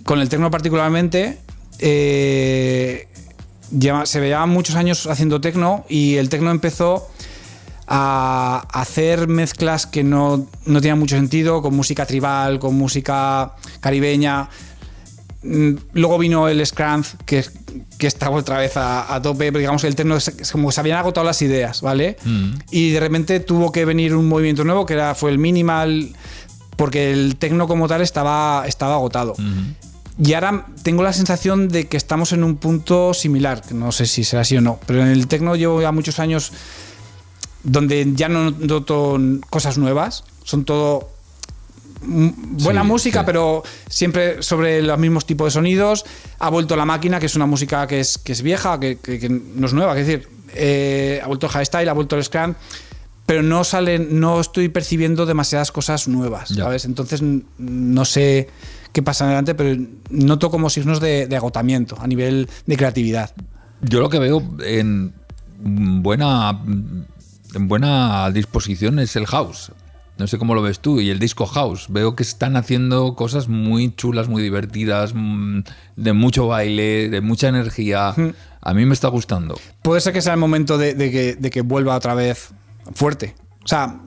Con el techno particularmente, se llevaban muchos años haciendo techno y el techno empezó a hacer mezclas que no tenían mucho sentido, con música tribal, con música caribeña. Luego vino el Scrunch, que estaba otra vez a tope, pero digamos que el techno como se habían agotado las ideas, ¿vale? Y de repente tuvo que venir un movimiento nuevo que fue el minimal, porque el techno como tal estaba agotado. Y ahora tengo la sensación de que estamos en un punto similar, que no sé si será así o no, pero en el techno llevo ya muchos años donde ya no noto cosas nuevas, son todo buena música, pero siempre sobre los mismos tipos de sonidos. Ha vuelto la máquina, que es una música que es vieja, que no es nueva, es decir, ha vuelto el hardstyle, ha vuelto el scrum, pero no estoy percibiendo demasiadas cosas nuevas, ¿sabes? Entonces no sé qué pasa adelante, pero noto como signos de agotamiento a nivel de creatividad. Yo lo que veo en buena disposición es el house. No sé cómo lo ves tú. Y el disco house. Veo que están haciendo cosas muy chulas, muy divertidas, de mucho baile, de mucha energía. A mí me está gustando. Puede ser que sea el momento de que vuelva otra vez fuerte. O sea,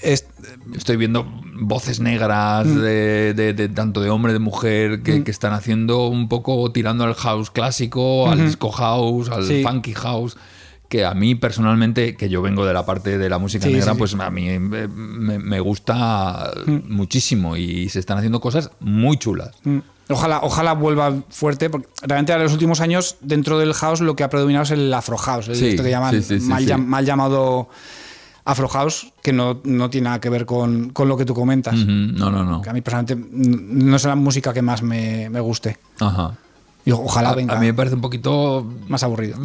estoy viendo voces negras de tanto de hombre, de mujer, que están haciendo un poco tirando al house clásico, al disco house, al funky house. Que a mí personalmente, que yo vengo de la parte de la música negra, pues a mí me gusta muchísimo y se están haciendo cosas muy chulas. Ojalá vuelva fuerte, porque realmente en los últimos años dentro del house lo que ha predominado es el afro house, esto que llaman mal llamado afro house, que no tiene nada que ver con lo que tú comentas. No. Que a mí personalmente no es la música que más me guste. Ajá. Y ojalá venga. A mí me parece un poquito más aburrido.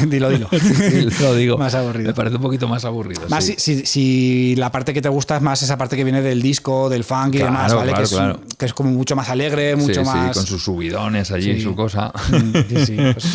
Dilo. Sí, lo digo. Más aburrido. Me parece un poquito más aburrido. Más si la parte que te gusta es más esa parte que viene del disco, del funk y demás, ¿vale? Que es como mucho más alegre, mucho más. Sí, con sus subidones allí, su cosa. Sí. Pues,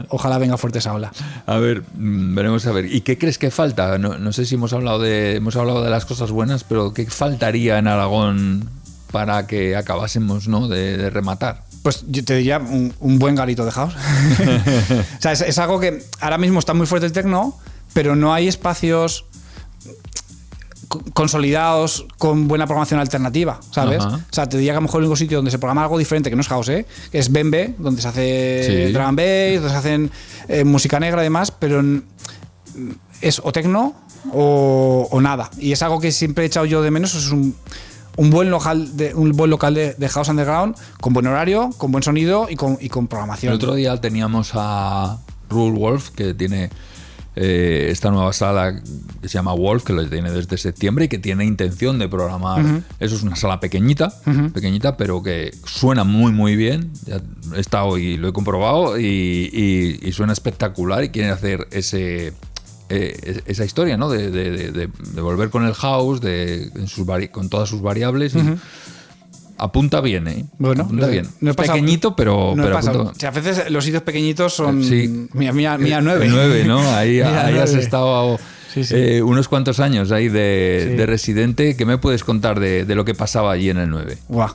ojalá venga fuerte esa ola. A ver, veremos a ver. ¿Y qué crees que falta? No sé si hemos hablado de las cosas buenas, pero ¿qué faltaría en Aragón para que acabásemos, ¿no? de rematar? Pues yo te diría un buen garito de house. O sea, es algo que ahora mismo está muy fuerte el techno, pero no hay espacios consolidados con buena programación alternativa, ¿sabes? O sea, te diría que a lo mejor el único sitio donde se programa algo diferente, que no es house, que es Bembe, donde se hace drum and bass, donde se hacen música negra y demás, pero es o techno o nada. Y es algo que siempre he echado yo de menos, es un buen local de house underground, con buen horario, con buen sonido y con programación. El otro día teníamos a Rule Wolf, que tiene esta nueva sala que se llama Wolf, que lo tiene desde septiembre y que tiene intención de programar. Eso es una sala pequeñita, pero que suena muy muy bien. Ya he estado y lo he comprobado y suena espectacular, y quieren hacer esa historia, ¿no? De volver con el house, con todas sus variables. Apunta bien, ¿eh? Bueno, apunta bien. No pequeñito, pero apunta. O sea, a veces los sitios pequeñitos son. Mira 9. 9, ¿no? Ahí has 9. estado unos cuantos años ahí de residente. ¿Qué me puedes contar de lo que pasaba allí en el 9? Guau.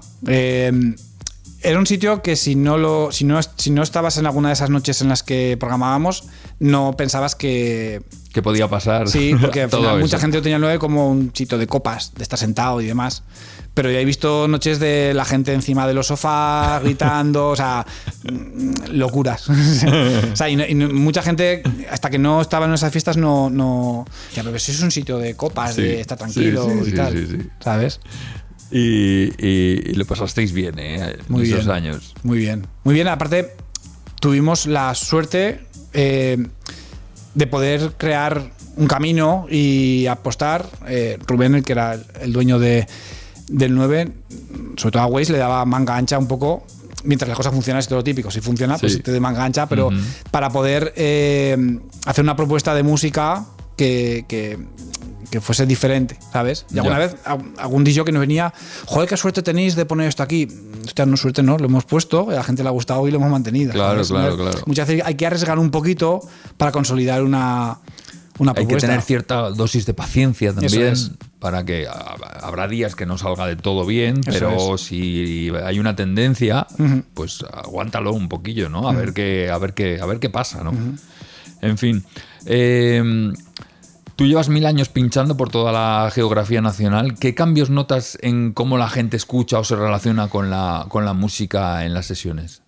era un sitio que si no estabas en alguna de esas noches en las que programábamos, no pensabas que podía pasar. Sí, porque al final mucha eso. gente lo tenía el 9 como un sitio de copas, de estar sentado y demás. Pero ya he visto noches de la gente encima de los sofás, gritando, o sea, locuras. O sea, y mucha gente, hasta que no estaba en esas fiestas, no ya, pero eso es un sitio de copas, Sí, de estar tranquilo y tal, sí. ¿sabes? Y lo pasasteis bien, Muy esos bien. años. Muy bien. Muy bien, aparte, tuvimos la suerte de poder crear un camino y apostar. Rubén, el que era el dueño del 9, sobre todo a Waze, le daba manga ancha un poco, mientras las cosas funcionan, es todo lo típico. Si funciona, pues te dé manga ancha, pero para poder hacer una propuesta de música que fuese diferente, ¿sabes? Y alguna vez algún DJ que nos venía, joder, qué suerte tenéis de poner esto aquí. Hostia, no suerte, no, lo hemos puesto, a la gente le ha gustado y lo hemos mantenido. Claro, ¿sabes? claro. Muchas veces hay que arriesgar un poquito para consolidar una propuesta. Hay que tener cierta dosis de paciencia también, para que habrá días que no salga de todo bien, pero si hay una tendencia, pues aguántalo un poquillo, ¿no? A ver qué pasa, ¿no? En fin. Tú llevas 1000 años pinchando por toda la geografía nacional. ¿Qué cambios notas en cómo la gente escucha o se relaciona con la música en las sesiones?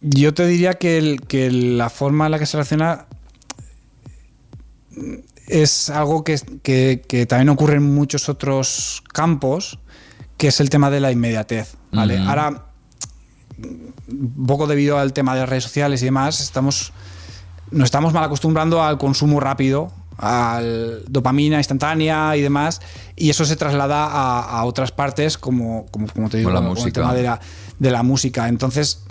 Yo te diría que la forma en la que se relaciona es algo que también ocurre en muchos otros campos, que es el tema de la inmediatez, ¿vale? Ahora, un poco debido al tema de las redes sociales y demás, nos estamos mal acostumbrando al consumo rápido, al dopamina instantánea y demás, y eso se traslada a otras partes como te digo, con el tema de la música. Entonces,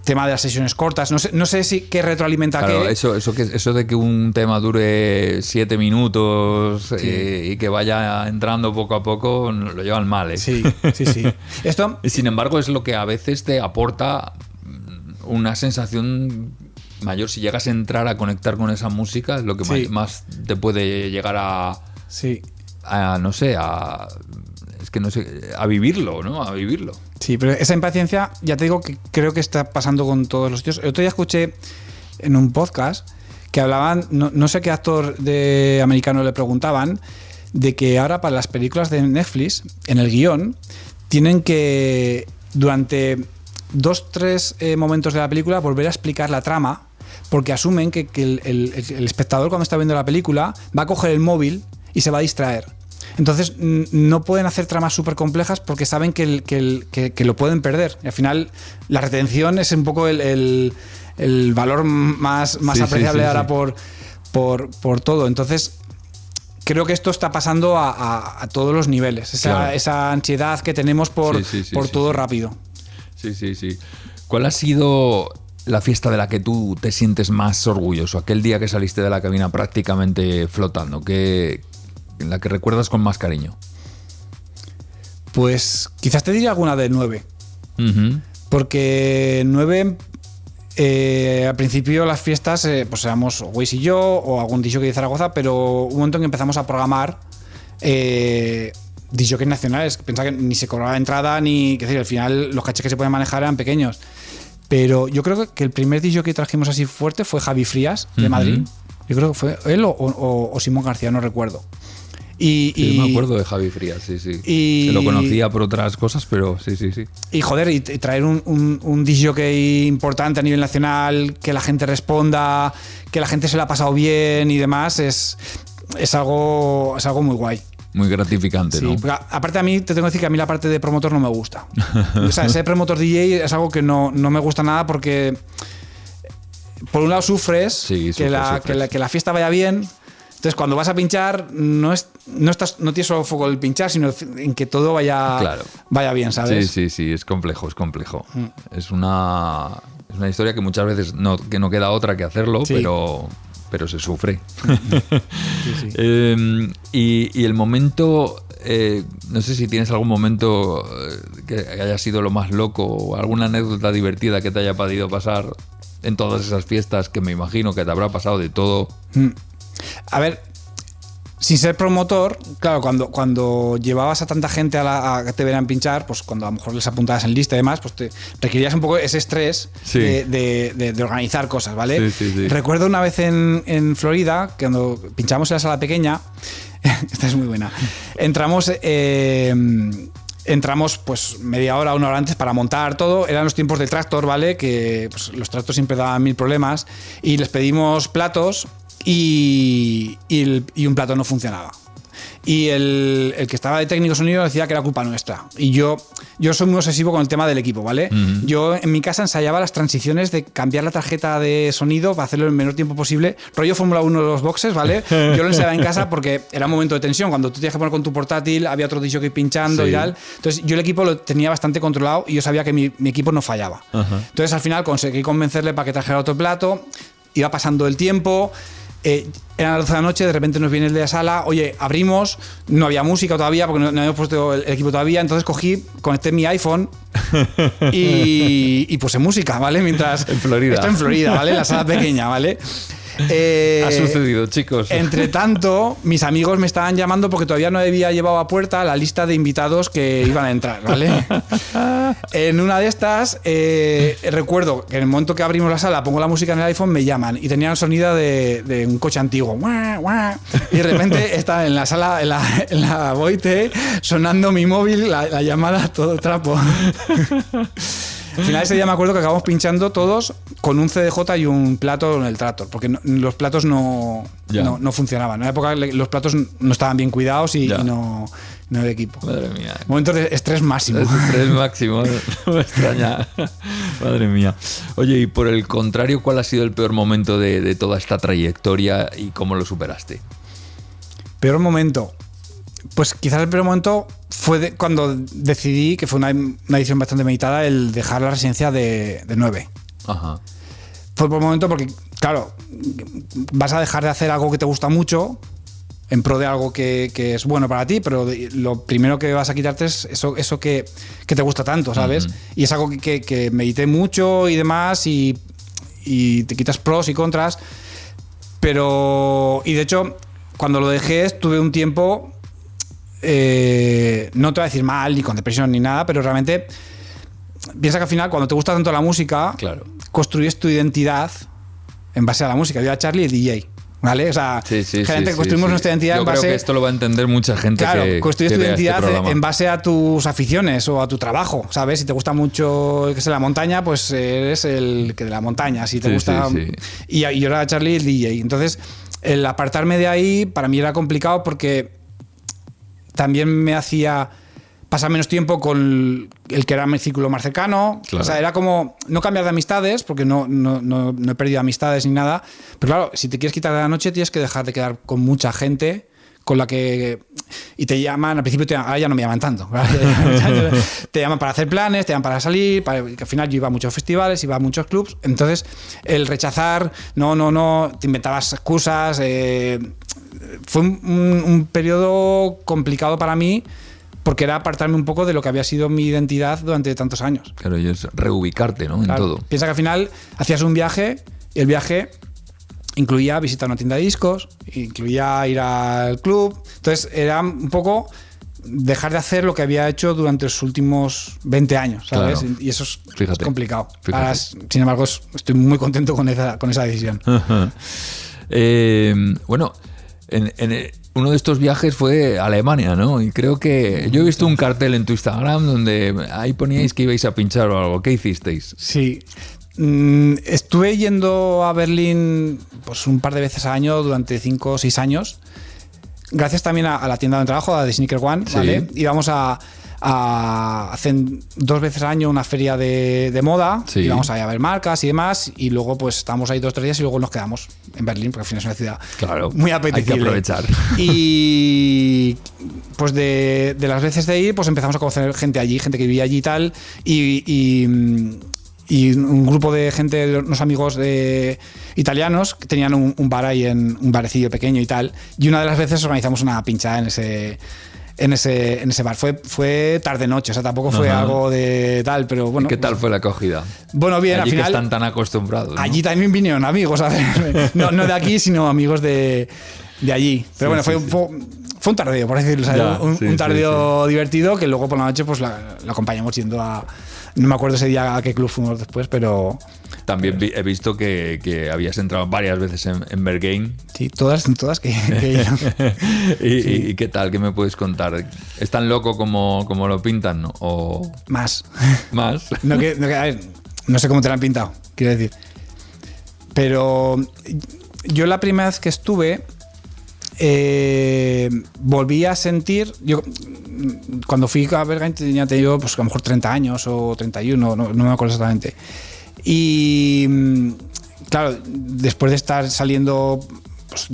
tema de las sesiones cortas, no sé si qué retroalimenta claro, qué. Eso de que un tema dure 7 minutos y que vaya entrando poco a poco, lo llevan mal, ¿eh? Sí. Esto, sin embargo, es lo que a veces te aporta una sensación mayor. Si llegas a entrar a conectar con esa música, es lo que más te puede llegar a no sé, a vivirlo, ¿no? A vivirlo. Sí, pero esa impaciencia, ya te digo que creo que está pasando con todos los tíos. El otro día escuché en un podcast que hablaban, no sé qué actor americano le preguntaban, de que ahora para las películas de Netflix, en el guión, tienen que durante 2-3 momentos de la película volver a explicar la trama, porque asumen que el espectador, cuando está viendo la película, va a coger el móvil y se va a distraer. Entonces no pueden hacer tramas súper complejas porque saben que lo pueden perder. Y al final la retención es un poco el valor más apreciable ahora por todo. Entonces creo que esto está pasando a todos los niveles. Esa ansiedad que tenemos por todo rápido. Sí. ¿Cuál ha sido la fiesta de la que tú te sientes más orgulloso? Aquel día que saliste de la cabina prácticamente flotando, en la que recuerdas con más cariño. Pues quizás te diría alguna de 9. Porque 9, al principio las fiestas, pues éramos Waze y yo, o algún DJ de Zaragoza, pero un momento en que empezamos a programar DJs nacionales. Pensaba que ni se cobraba entrada, ni que decir, al final los cachés que se pueden manejar eran pequeños. Pero yo creo que el primer DJ que trajimos así fuerte fue Javi Frías, de Madrid. Yo creo que fue él o Simón García, no recuerdo. Sí, me acuerdo de Javi Frías, sí. Lo conocía por otras cosas, pero sí. Y joder, y traer un DJ importante a nivel nacional, que la gente responda, que la gente se la ha pasado bien y demás, es algo muy guay. Muy gratificante, sí, ¿no? Aparte, a mí te tengo que decir que a mí la parte de promotor no me gusta. O sea, ser promotor DJ es algo que no me gusta nada porque por un lado sufres, que la fiesta vaya bien. Entonces, cuando vas a pinchar, no tienes solo foco en pinchar, sino en que todo vaya bien, ¿sabes? Sí, es complejo. Es una historia que muchas veces no queda otra que hacerlo, pero se sufre. Sí. Y el momento, no sé si tienes algún momento que haya sido lo más loco o alguna anécdota divertida que te haya podido pasar en todas esas fiestas, que me imagino que te habrá pasado de todo. A ver, sin ser promotor, claro, cuando llevabas a tanta gente a que te venían pinchar, pues cuando a lo mejor les apuntabas en lista y demás, pues te requerías un poco ese estrés de organizar cosas, ¿vale? Sí. Recuerdo una vez en Florida, que cuando pinchamos en la sala pequeña, esta es muy buena, entramos pues media hora, una hora antes para montar todo. Eran los tiempos del tractor, ¿vale? Que pues, los tractors siempre daban 1000 problemas y les pedimos platos y un plato no funcionaba. Y el que estaba de técnico sonido decía que era culpa nuestra. Y yo soy muy obsesivo con el tema del equipo, ¿vale? Uh-huh. Yo en mi casa ensayaba las transiciones de cambiar la tarjeta de sonido para hacerlo en el menor tiempo posible. Rollo Fórmula 1 de los boxes, ¿vale? Yo lo ensayaba en casa porque era un momento de tensión. Cuando tú tenías que poner con tu portátil, había otro disc pinchando y tal. Entonces yo el equipo lo tenía bastante controlado y yo sabía que mi equipo no fallaba. Uh-huh. Entonces al final conseguí convencerle para que trajera otro plato. Iba pasando el tiempo. Eran las 12 de la noche, de repente nos viene el de la sala, oye, abrimos, no había música todavía porque no habíamos puesto el equipo todavía, entonces conecté mi iPhone y puse música, ¿vale? Mientras en Florida. Esto en Florida, ¿vale? En la sala pequeña, ¿vale? Ha sucedido, chicos. Entre tanto, mis amigos me estaban llamando porque todavía no había llevado a puerta la lista de invitados que iban a entrar, ¿vale? En una de estas, recuerdo que en el momento que abrimos la sala, pongo la música en el iPhone, me llaman y tenían sonido de un coche antiguo. Y de repente está en la sala, en la Boite, sonando mi móvil, la llamada todo trapo. Al final ese día me acuerdo que acabamos pinchando todos con un CDJ y un plato en el tractor, porque los platos no funcionaban. En la época los platos no estaban bien cuidados y no había equipo. Madre mía. Momento de estrés máximo. Estrés máximo, no me extraña. Madre mía. Oye, y por el contrario, ¿cuál ha sido el peor momento de toda esta trayectoria y cómo lo superaste? Peor momento. Pues quizás el peor momento fue cuando decidí, que fue una decisión bastante meditada, el dejar la residencia de 9. Ajá. Fue por un momento porque, claro, vas a dejar de hacer algo que te gusta mucho en pro de algo que es bueno para ti, pero lo primero que vas a quitarte es eso que te gusta tanto, ¿sabes? Uh-huh. Y es algo que medité mucho y demás y te quitas pros y contras, pero... Y de hecho, cuando lo dejé estuve un tiempo... no te voy a decir mal, ni con depresión, ni nada, pero realmente piensa que al final, cuando te gusta tanto la música, claro, construyes tu identidad en base a la música. Yo a Charlie, el DJ, ¿vale? O sea, gente que construimos nuestra identidad en base... Yo creo que esto lo va a entender mucha gente. Claro, construyes tu identidad en base a tus aficiones o a tu trabajo, ¿sabes? Si te gusta mucho, que sea la montaña, pues eres el que de la montaña. Si te gusta... Y yo era a Charlie, el DJ. Entonces, el apartarme de ahí, para mí era complicado porque... también me hacía pasar menos tiempo con el que era mi círculo más cercano. Claro. O sea, era como no cambiar de amistades, porque no he perdido amistades ni nada. Pero claro, si te quieres quitar de la noche, tienes que dejar de quedar con mucha gente con la que... Y te llaman, al principio ahora ya no me llaman tanto. Te llaman para hacer planes, te llaman para salir, que al final yo iba a muchos festivales, iba a muchos clubs. Entonces, el rechazar, no, te inventabas excusas... Fue un periodo complicado para mí porque era apartarme un poco de lo que había sido mi identidad durante tantos años. Claro, y es reubicarte, ¿no? Claro. En todo. Piensa que al final hacías un viaje y el viaje incluía visitar una tienda de discos, incluía ir al club. Entonces era un poco dejar de hacer lo que había hecho durante los últimos 20 años, ¿sabes? Claro. Y eso es complicado. Ahora, sin embargo, estoy muy contento con esa decisión. Bueno... En uno de estos viajes fue a Alemania, ¿no? Y creo que yo he visto un cartel en tu Instagram donde ahí poníais que ibais a pinchar o algo. ¿Qué hicisteis? Sí. Estuve yendo a Berlín pues un par de veces al año durante 5 o 6 años. Gracias también a la tienda de trabajo, a The Sneaker One, ¿vale? Sí. Íbamos hacen 2 veces al año una feria de moda, sí. Íbamos a ver marcas y demás, y luego pues estábamos ahí 2 o 3 días y luego nos quedamos en Berlín, porque al final es una ciudad muy apetecible. Hay que aprovechar. Y pues de las veces de ir, pues empezamos a conocer gente allí, gente que vivía allí y tal, y un grupo de gente, unos amigos italianos que tenían un bar ahí, un barecillo pequeño y tal, y una de las veces organizamos una pinchada en ese bar. Fue tarde-noche, o sea, tampoco fue algo de tal, pero bueno. ¿Y qué tal fue la acogida? Bueno, bien, allí al final... que están tan acostumbrados, ¿no? Allí también vinieron amigos, a ver, no de aquí, sino amigos de de allí. Pero bueno, fue un tardeo, por decirlo. Un tardeo divertido que luego por la noche pues la acompañamos yendo a... No me acuerdo ese día a qué club fuimos después, pero... También he visto que habías entrado varias veces en Berghain. Sí, todas que ¿Y qué tal? ¿Qué me puedes contar? ¿Es tan loco como lo pintan? ¿No? ¿O... Más. ¿Más? A ver, no sé cómo te lo han pintado, quiero decir. Pero yo la primera vez que estuve volví a sentir... Yo cuando fui a Berghain tenía tenido pues, a lo mejor 30 años o 31, no me acuerdo exactamente. Y claro, después de estar saliendo pues,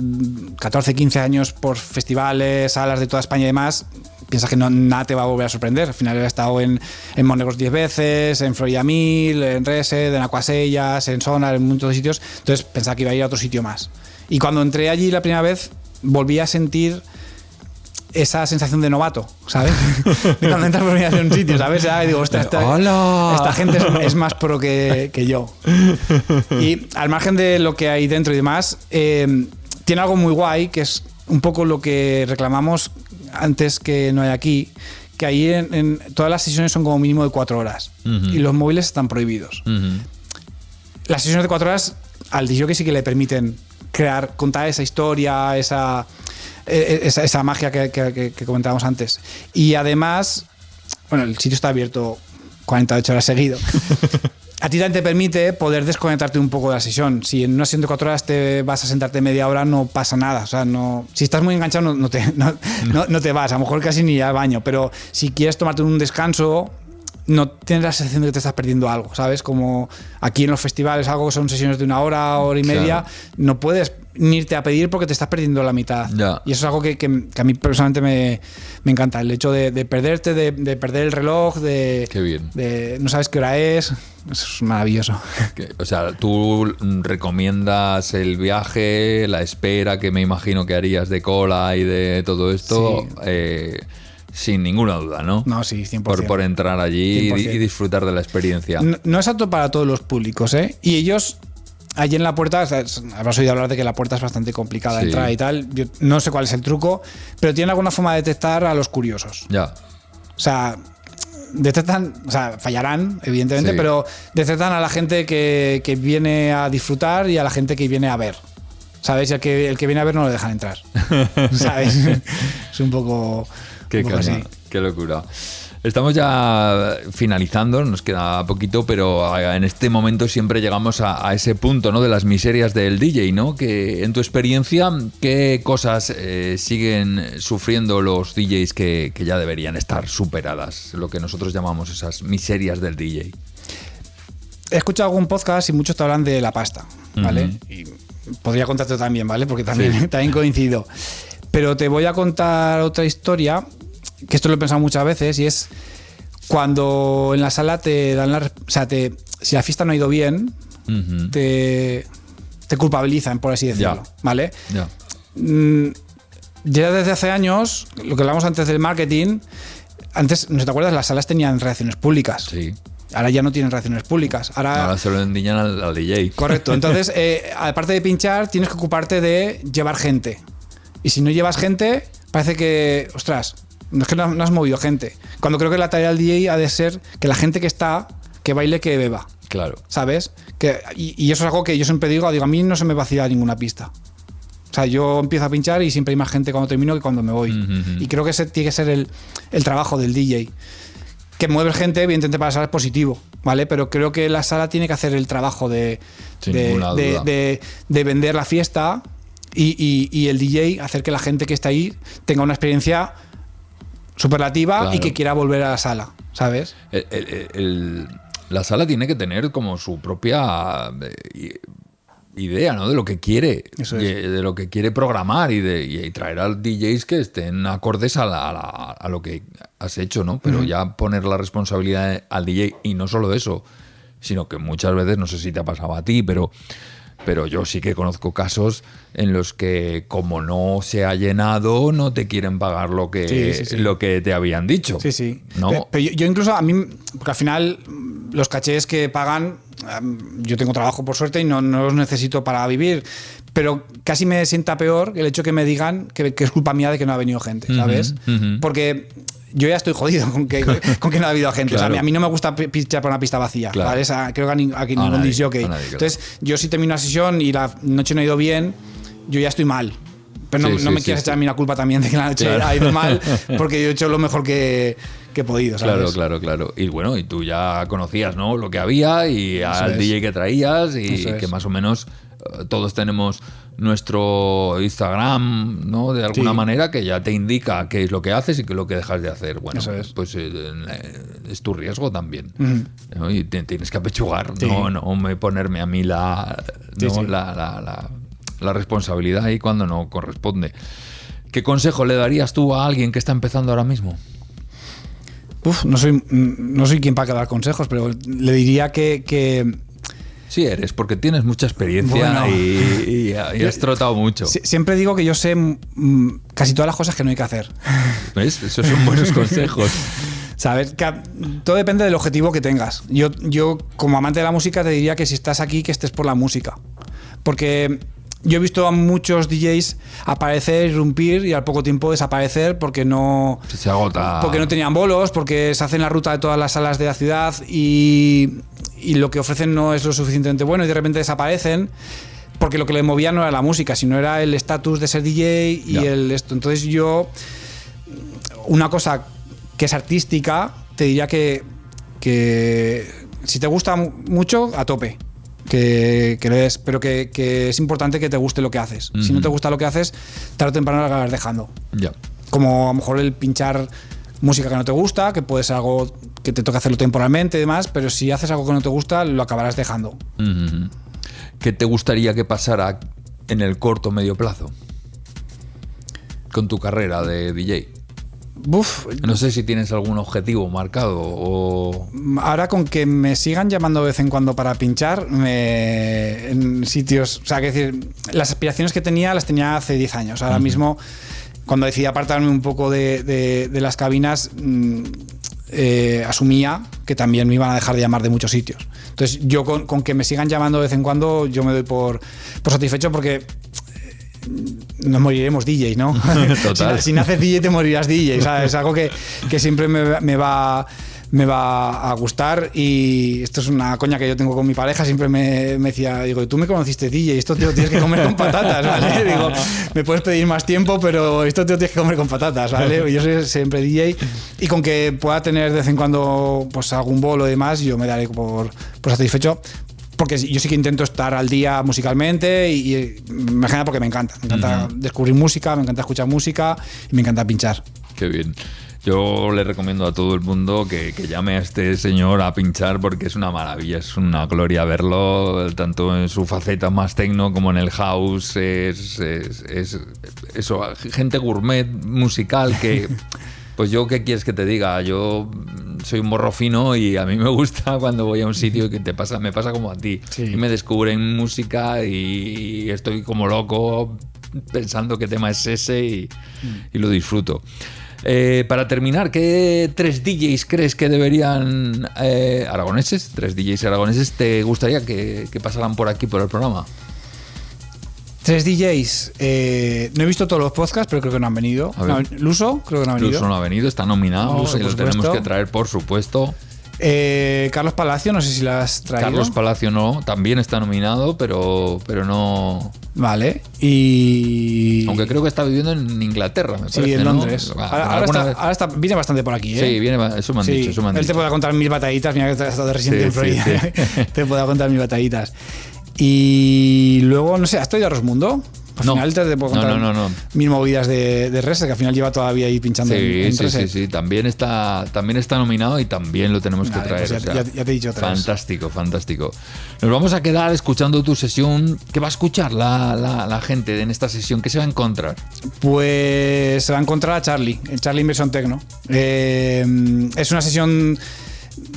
14, 15 años por festivales, salas de toda España y demás, piensas que nada te va a volver a sorprender. Al final he estado en Monegros 10 veces, en Florida 1000, en Reset, en Acuasellas, en Sonar, en muchos sitios. Entonces pensaba que iba a ir a otro sitio más. Y cuando entré allí la primera vez, volví a sentir esa sensación de novato, ¿sabes? De cuando entras por primera vez en un sitio, ¿sabes? Y digo, esta gente es más pro que yo. Y al margen de lo que hay dentro y demás, tiene algo muy guay, que es un poco lo que reclamamos antes que no hay aquí, que ahí en todas las sesiones son como mínimo de 4 horas. Y los móviles están prohibidos. Las sesiones de 4 horas al DJ sí que le permiten contar esa historia, esa magia que comentábamos antes. Y además, bueno, el sitio está abierto 48 horas seguido. A ti también te permite poder desconectarte un poco de la sesión. Si en una sesión de 4 horas te vas a sentarte media hora, no pasa nada. O sea, si estás muy enganchado, no te vas. A lo mejor casi ni al baño. Pero si quieres tomarte un descanso, no tienes la sensación de que te estás perdiendo algo, ¿sabes? Como aquí en los festivales, algo que son sesiones de 1 hora, hora y media, no puedes ni irte a pedir porque te estás perdiendo la mitad. Y eso es algo que a mí personalmente me encanta. El hecho de perderte, de perder el reloj, Qué bien. de no sabes qué hora es. Eso es maravilloso. O sea, tú recomiendas el viaje, la espera que me imagino que harías de cola y de todo esto. Sí. Sin ninguna duda, ¿no? No, sí, 100%. Por entrar allí 100%. y disfrutar de la experiencia. No es apto para todos los públicos, ¿eh? Y ellos, allí en la puerta, habrás oído hablar de que la puerta es bastante complicada entrar y tal. Yo no sé cuál es el truco, pero tienen alguna forma de detectar a los curiosos. Ya. O sea, detectan, o sea, fallarán, evidentemente, pero detectan a la gente que viene a disfrutar y a la gente que viene a ver. ¿Sabes? Y el que viene a ver no lo dejan entrar. ¿Sabes? Es un poco... Qué locura. Estamos ya finalizando, nos queda poquito, pero en este momento siempre llegamos a ese punto, ¿no? De las miserias del DJ, ¿no? Que en tu experiencia, ¿qué cosas siguen sufriendo los DJs que ya deberían estar superadas? Lo que nosotros llamamos esas miserias del DJ. He escuchado algún podcast y muchos te hablan de la pasta, ¿vale? Y podría contarte también, ¿vale? Porque también coincido. Pero te voy a contar otra historia, que esto lo he pensado muchas veces, y es cuando en la sala te dan si la fiesta no ha ido bien, te culpabilizan, por así decirlo, ¿vale? Ya desde hace años, lo que hablamos antes del marketing, antes, ¿no te acuerdas? Las salas tenían reacciones públicas. Sí. Ahora ya no tienen reacciones públicas. Ahora se lo endiñan al DJ. Correcto. Entonces, aparte de pinchar, tienes que ocuparte de llevar gente. Y si no llevas gente, parece que, ostras, es que no has movido gente. Cuando creo que la tarea del DJ ha de ser que la gente que está, que baile, que beba. Claro. ¿Sabes? Y eso es algo que yo siempre digo, a mí no se me vacía ninguna pista. O sea, yo empiezo a pinchar y siempre hay más gente cuando termino que cuando me voy. Y creo que ese tiene que ser el trabajo del DJ. Que mueve gente, evidentemente para la sala es positivo, ¿vale? Pero creo que la sala tiene que hacer el trabajo de vender la fiesta y el DJ hacer que la gente que está ahí tenga una experiencia superlativa y que quiera volver a la sala, ¿sabes? La sala tiene que tener como su propia idea, ¿no? De lo que quiere, de lo que quiere programar y traer a DJs que estén acordes a lo que has hecho, ¿no? Pero ya poner la responsabilidad al DJ, y no solo eso, sino que muchas veces, no sé si te ha pasado a ti, pero yo sí que conozco casos en los que, como no se ha llenado, no te quieren pagar lo que te habían dicho. Sí, sí. ¿No? Pero yo incluso, a mí, porque al final los cachés que pagan, yo tengo trabajo por suerte y no los necesito para vivir, pero casi me sienta peor el hecho que me digan que es culpa mía de que no ha venido gente, ¿sabes? Porque yo ya estoy jodido con que no ha habido gente. Claro. O sea, a mí no me gusta pinchar por una pista vacía, Claro. ¿vale? O sea, creo que aquí ningún disc jockey. Claro. Entonces, yo si termino una sesión y la noche no ha ido bien, yo ya estoy mal. Pero no me quieras echar a mí la culpa también de que la noche ha ido mal, porque yo he hecho lo mejor que he podido, ¿sabes? Claro. Y bueno, y tú ya conocías, ¿no?, lo que había y al DJ que traías y que más o menos todos tenemos nuestro Instagram, ¿no?, de alguna manera, que ya te indica qué es lo que haces y qué es lo que dejas de hacer. Bueno, pues es tu riesgo también, ¿no? Y tienes que apechugar, no ponerme a mí la responsabilidad ahí cuando no corresponde. ¿Qué consejo le darías tú a alguien que está empezando ahora mismo? No soy quien para dar consejos, pero le diría que Sí eres, porque tienes mucha experiencia y has trotado mucho. Siempre digo que yo sé casi todas las cosas que no hay que hacer. ¿Ves? Esos son buenos consejos. ¿Sabes? Que todo depende del objetivo que tengas. Yo, como amante de la música, te diría que si estás aquí, que estés por la música. Porque yo he visto a muchos DJs aparecer, irrumpir y al poco tiempo desaparecer porque se agota. Porque no tenían bolos, porque se hacen la ruta de todas las salas de la ciudad y lo que ofrecen no es lo suficientemente bueno y de repente desaparecen porque lo que le movía no era la música, sino era el estatus de ser DJ y esto. Entonces yo, una cosa que es artística, te diría que si te gusta mucho, a tope. Que le des, pero que es importante que te guste lo que haces. Si no te gusta lo que haces, tarde o temprano lo acabas dejando. Como a lo mejor el pinchar música que no te gusta, que puede ser algo que te toca hacerlo temporalmente y demás, pero si haces algo que no te gusta, lo acabarás dejando. ¿Qué te gustaría que pasara en el corto o medio plazo con tu carrera de DJ? No sé si tienes algún objetivo marcado o... Ahora con que me sigan llamando de vez en cuando para pinchar en sitios... O sea, que decir, las aspiraciones que tenía las tenía hace 10 años. Ahora mismo, cuando decidí apartarme un poco de las cabinas, asumía que también me iban a dejar de llamar de muchos sitios. Entonces yo con que me sigan llamando de vez en cuando, yo me doy por satisfecho porque... nos moriremos DJs, ¿no? Total. Si naces DJ te morirás DJ, ¿sabes? Es algo que siempre me va a gustar y esto es una coña que yo tengo con mi pareja, siempre me decía, digo, tú me conociste DJ, esto te lo tienes que comer con patatas, ¿vale? Digo, me puedes pedir más tiempo, pero esto te lo tienes que comer con patatas, ¿vale? Yo soy siempre DJ y con que pueda tener de vez en cuando pues algún bolo y demás, yo me daré por satisfecho. Porque yo sí que intento estar al día musicalmente y me genera porque me encanta descubrir música, me encanta escuchar música y me encanta pinchar. Qué bien. Yo le recomiendo a todo el mundo que llame a este señor a pinchar porque es una maravilla, es una gloria verlo, tanto en su faceta más techno como en el house. Es eso, gente gourmet musical que... Pues yo, ¿qué quieres que te diga? Yo soy un morro fino y a mí me gusta cuando voy a un sitio que me pasa como a ti. Sí. Y me descubren música y estoy como loco pensando qué tema es ese y lo disfruto. Para terminar, ¿qué 3 DJs crees que deberían, aragoneses, 3 DJs aragoneses, te gustaría que pasaran por aquí, por el programa? 3 DJs. No he visto todos los podcasts, pero creo que no han venido. Luso, creo que no ha venido. Luso no ha venido, está nominado. Luso, y lo tenemos que traer, por supuesto. Carlos Palacio, no sé si la has traído. Carlos Palacio no, también está nominado, pero no. Vale. Y. Aunque creo que está viviendo en Inglaterra, me parece. Sí, en Londres. ¿No? Ahora viene bastante por aquí, ¿eh? Sí, eso me han dicho. Él te puede contar 1000 batallitas, mira que te has estado de Resident Evil Florida. Sí. Te puede contar 1000 batallitas. Y luego, no sé, ¿has traído a Rosmundo? Al final te puedo contar no. 1000 movidas de Reset, que al final lleva todavía ahí pinchando en Reset. Sí. También está nominado y también lo tenemos que traer. Pues ya te he dicho 3. Fantástico. Nos vamos a quedar escuchando tu sesión. ¿Qué va a escuchar la gente en esta sesión? ¿Qué se va a encontrar? Pues se va a encontrar a Charlie Inversion Techno. Es una sesión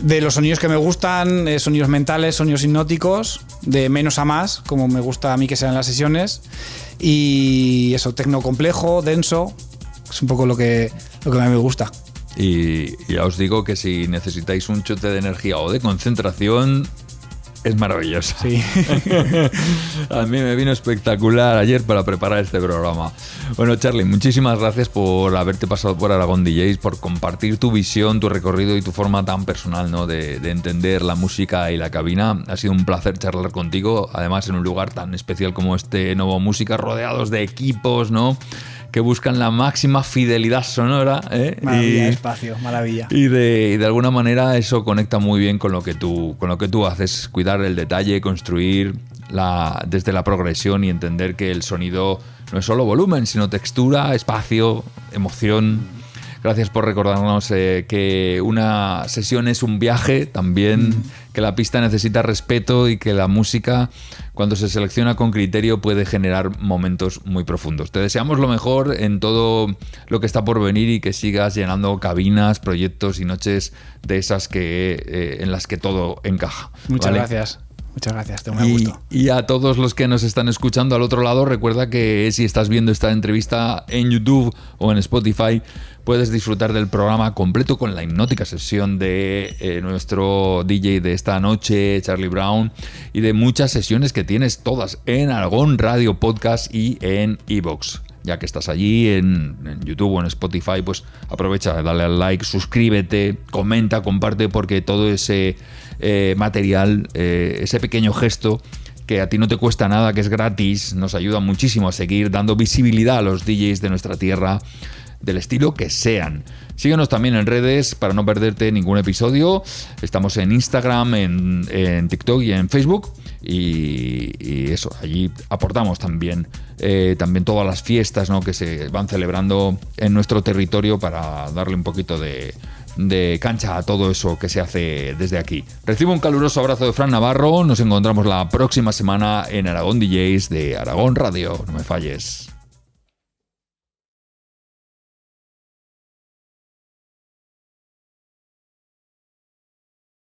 de los sonidos que me gustan, sonidos mentales, sonidos hipnóticos, de menos a más, como me gusta a mí que sean las sesiones. Y eso, tecno complejo, denso, es un poco lo que a mí me gusta. Y ya os digo que si necesitáis un chute de energía o de concentración, Es maravillosa. Sí. A mí me vino espectacular ayer para preparar este programa. Bueno, Charly, muchísimas gracias por haberte pasado por Aragón DJs, por compartir tu visión, tu recorrido y tu forma tan personal, ¿no?, de entender la música y la cabina. Ha sido un placer charlar contigo, además en un lugar tan especial como este Novo Música, rodeados de equipos, ¿no?, que buscan la máxima fidelidad sonora, ¿eh? Maravilla, espacio, maravilla. Y de alguna manera eso conecta muy bien con lo que tú haces, cuidar el detalle, construir desde la progresión y entender que el sonido no es solo volumen, sino textura, espacio, emoción. Gracias por recordarnos que una sesión es un viaje también, que la pista necesita respeto y que la música, cuando se selecciona con criterio, puede generar momentos muy profundos. Te deseamos lo mejor en todo lo que está por venir y que sigas llenando cabinas, proyectos y noches de esas en las que todo encaja. Muchas ¿vale? Gracias. Muchas gracias, tengo un gusto. Y a todos los que nos están escuchando al otro lado, recuerda que si estás viendo esta entrevista en YouTube o en Spotify, puedes disfrutar del programa completo con la hipnótica sesión de nuestro DJ de esta noche, Charlie Brown, y de muchas sesiones que tienes todas en Aragón Radio Podcast y en iVoox. Ya que estás allí en YouTube o en Spotify, pues aprovecha, dale al like, suscríbete, comenta, comparte, porque todo ese material, ese pequeño gesto que a ti no te cuesta nada, que es gratis, nos ayuda muchísimo a seguir dando visibilidad a los DJs de nuestra tierra, del estilo que sean. Síguenos también en redes para no perderte ningún episodio. Estamos en Instagram, en TikTok y en Facebook. Y eso, allí aportamos también todas las fiestas, ¿no?, que se van celebrando en nuestro territorio para darle un poquito de cancha a todo eso que se hace desde aquí. Recibo un caluroso abrazo de Fran Navarro. Nos encontramos la próxima semana en Aragón DJs de Aragón Radio. No me falles.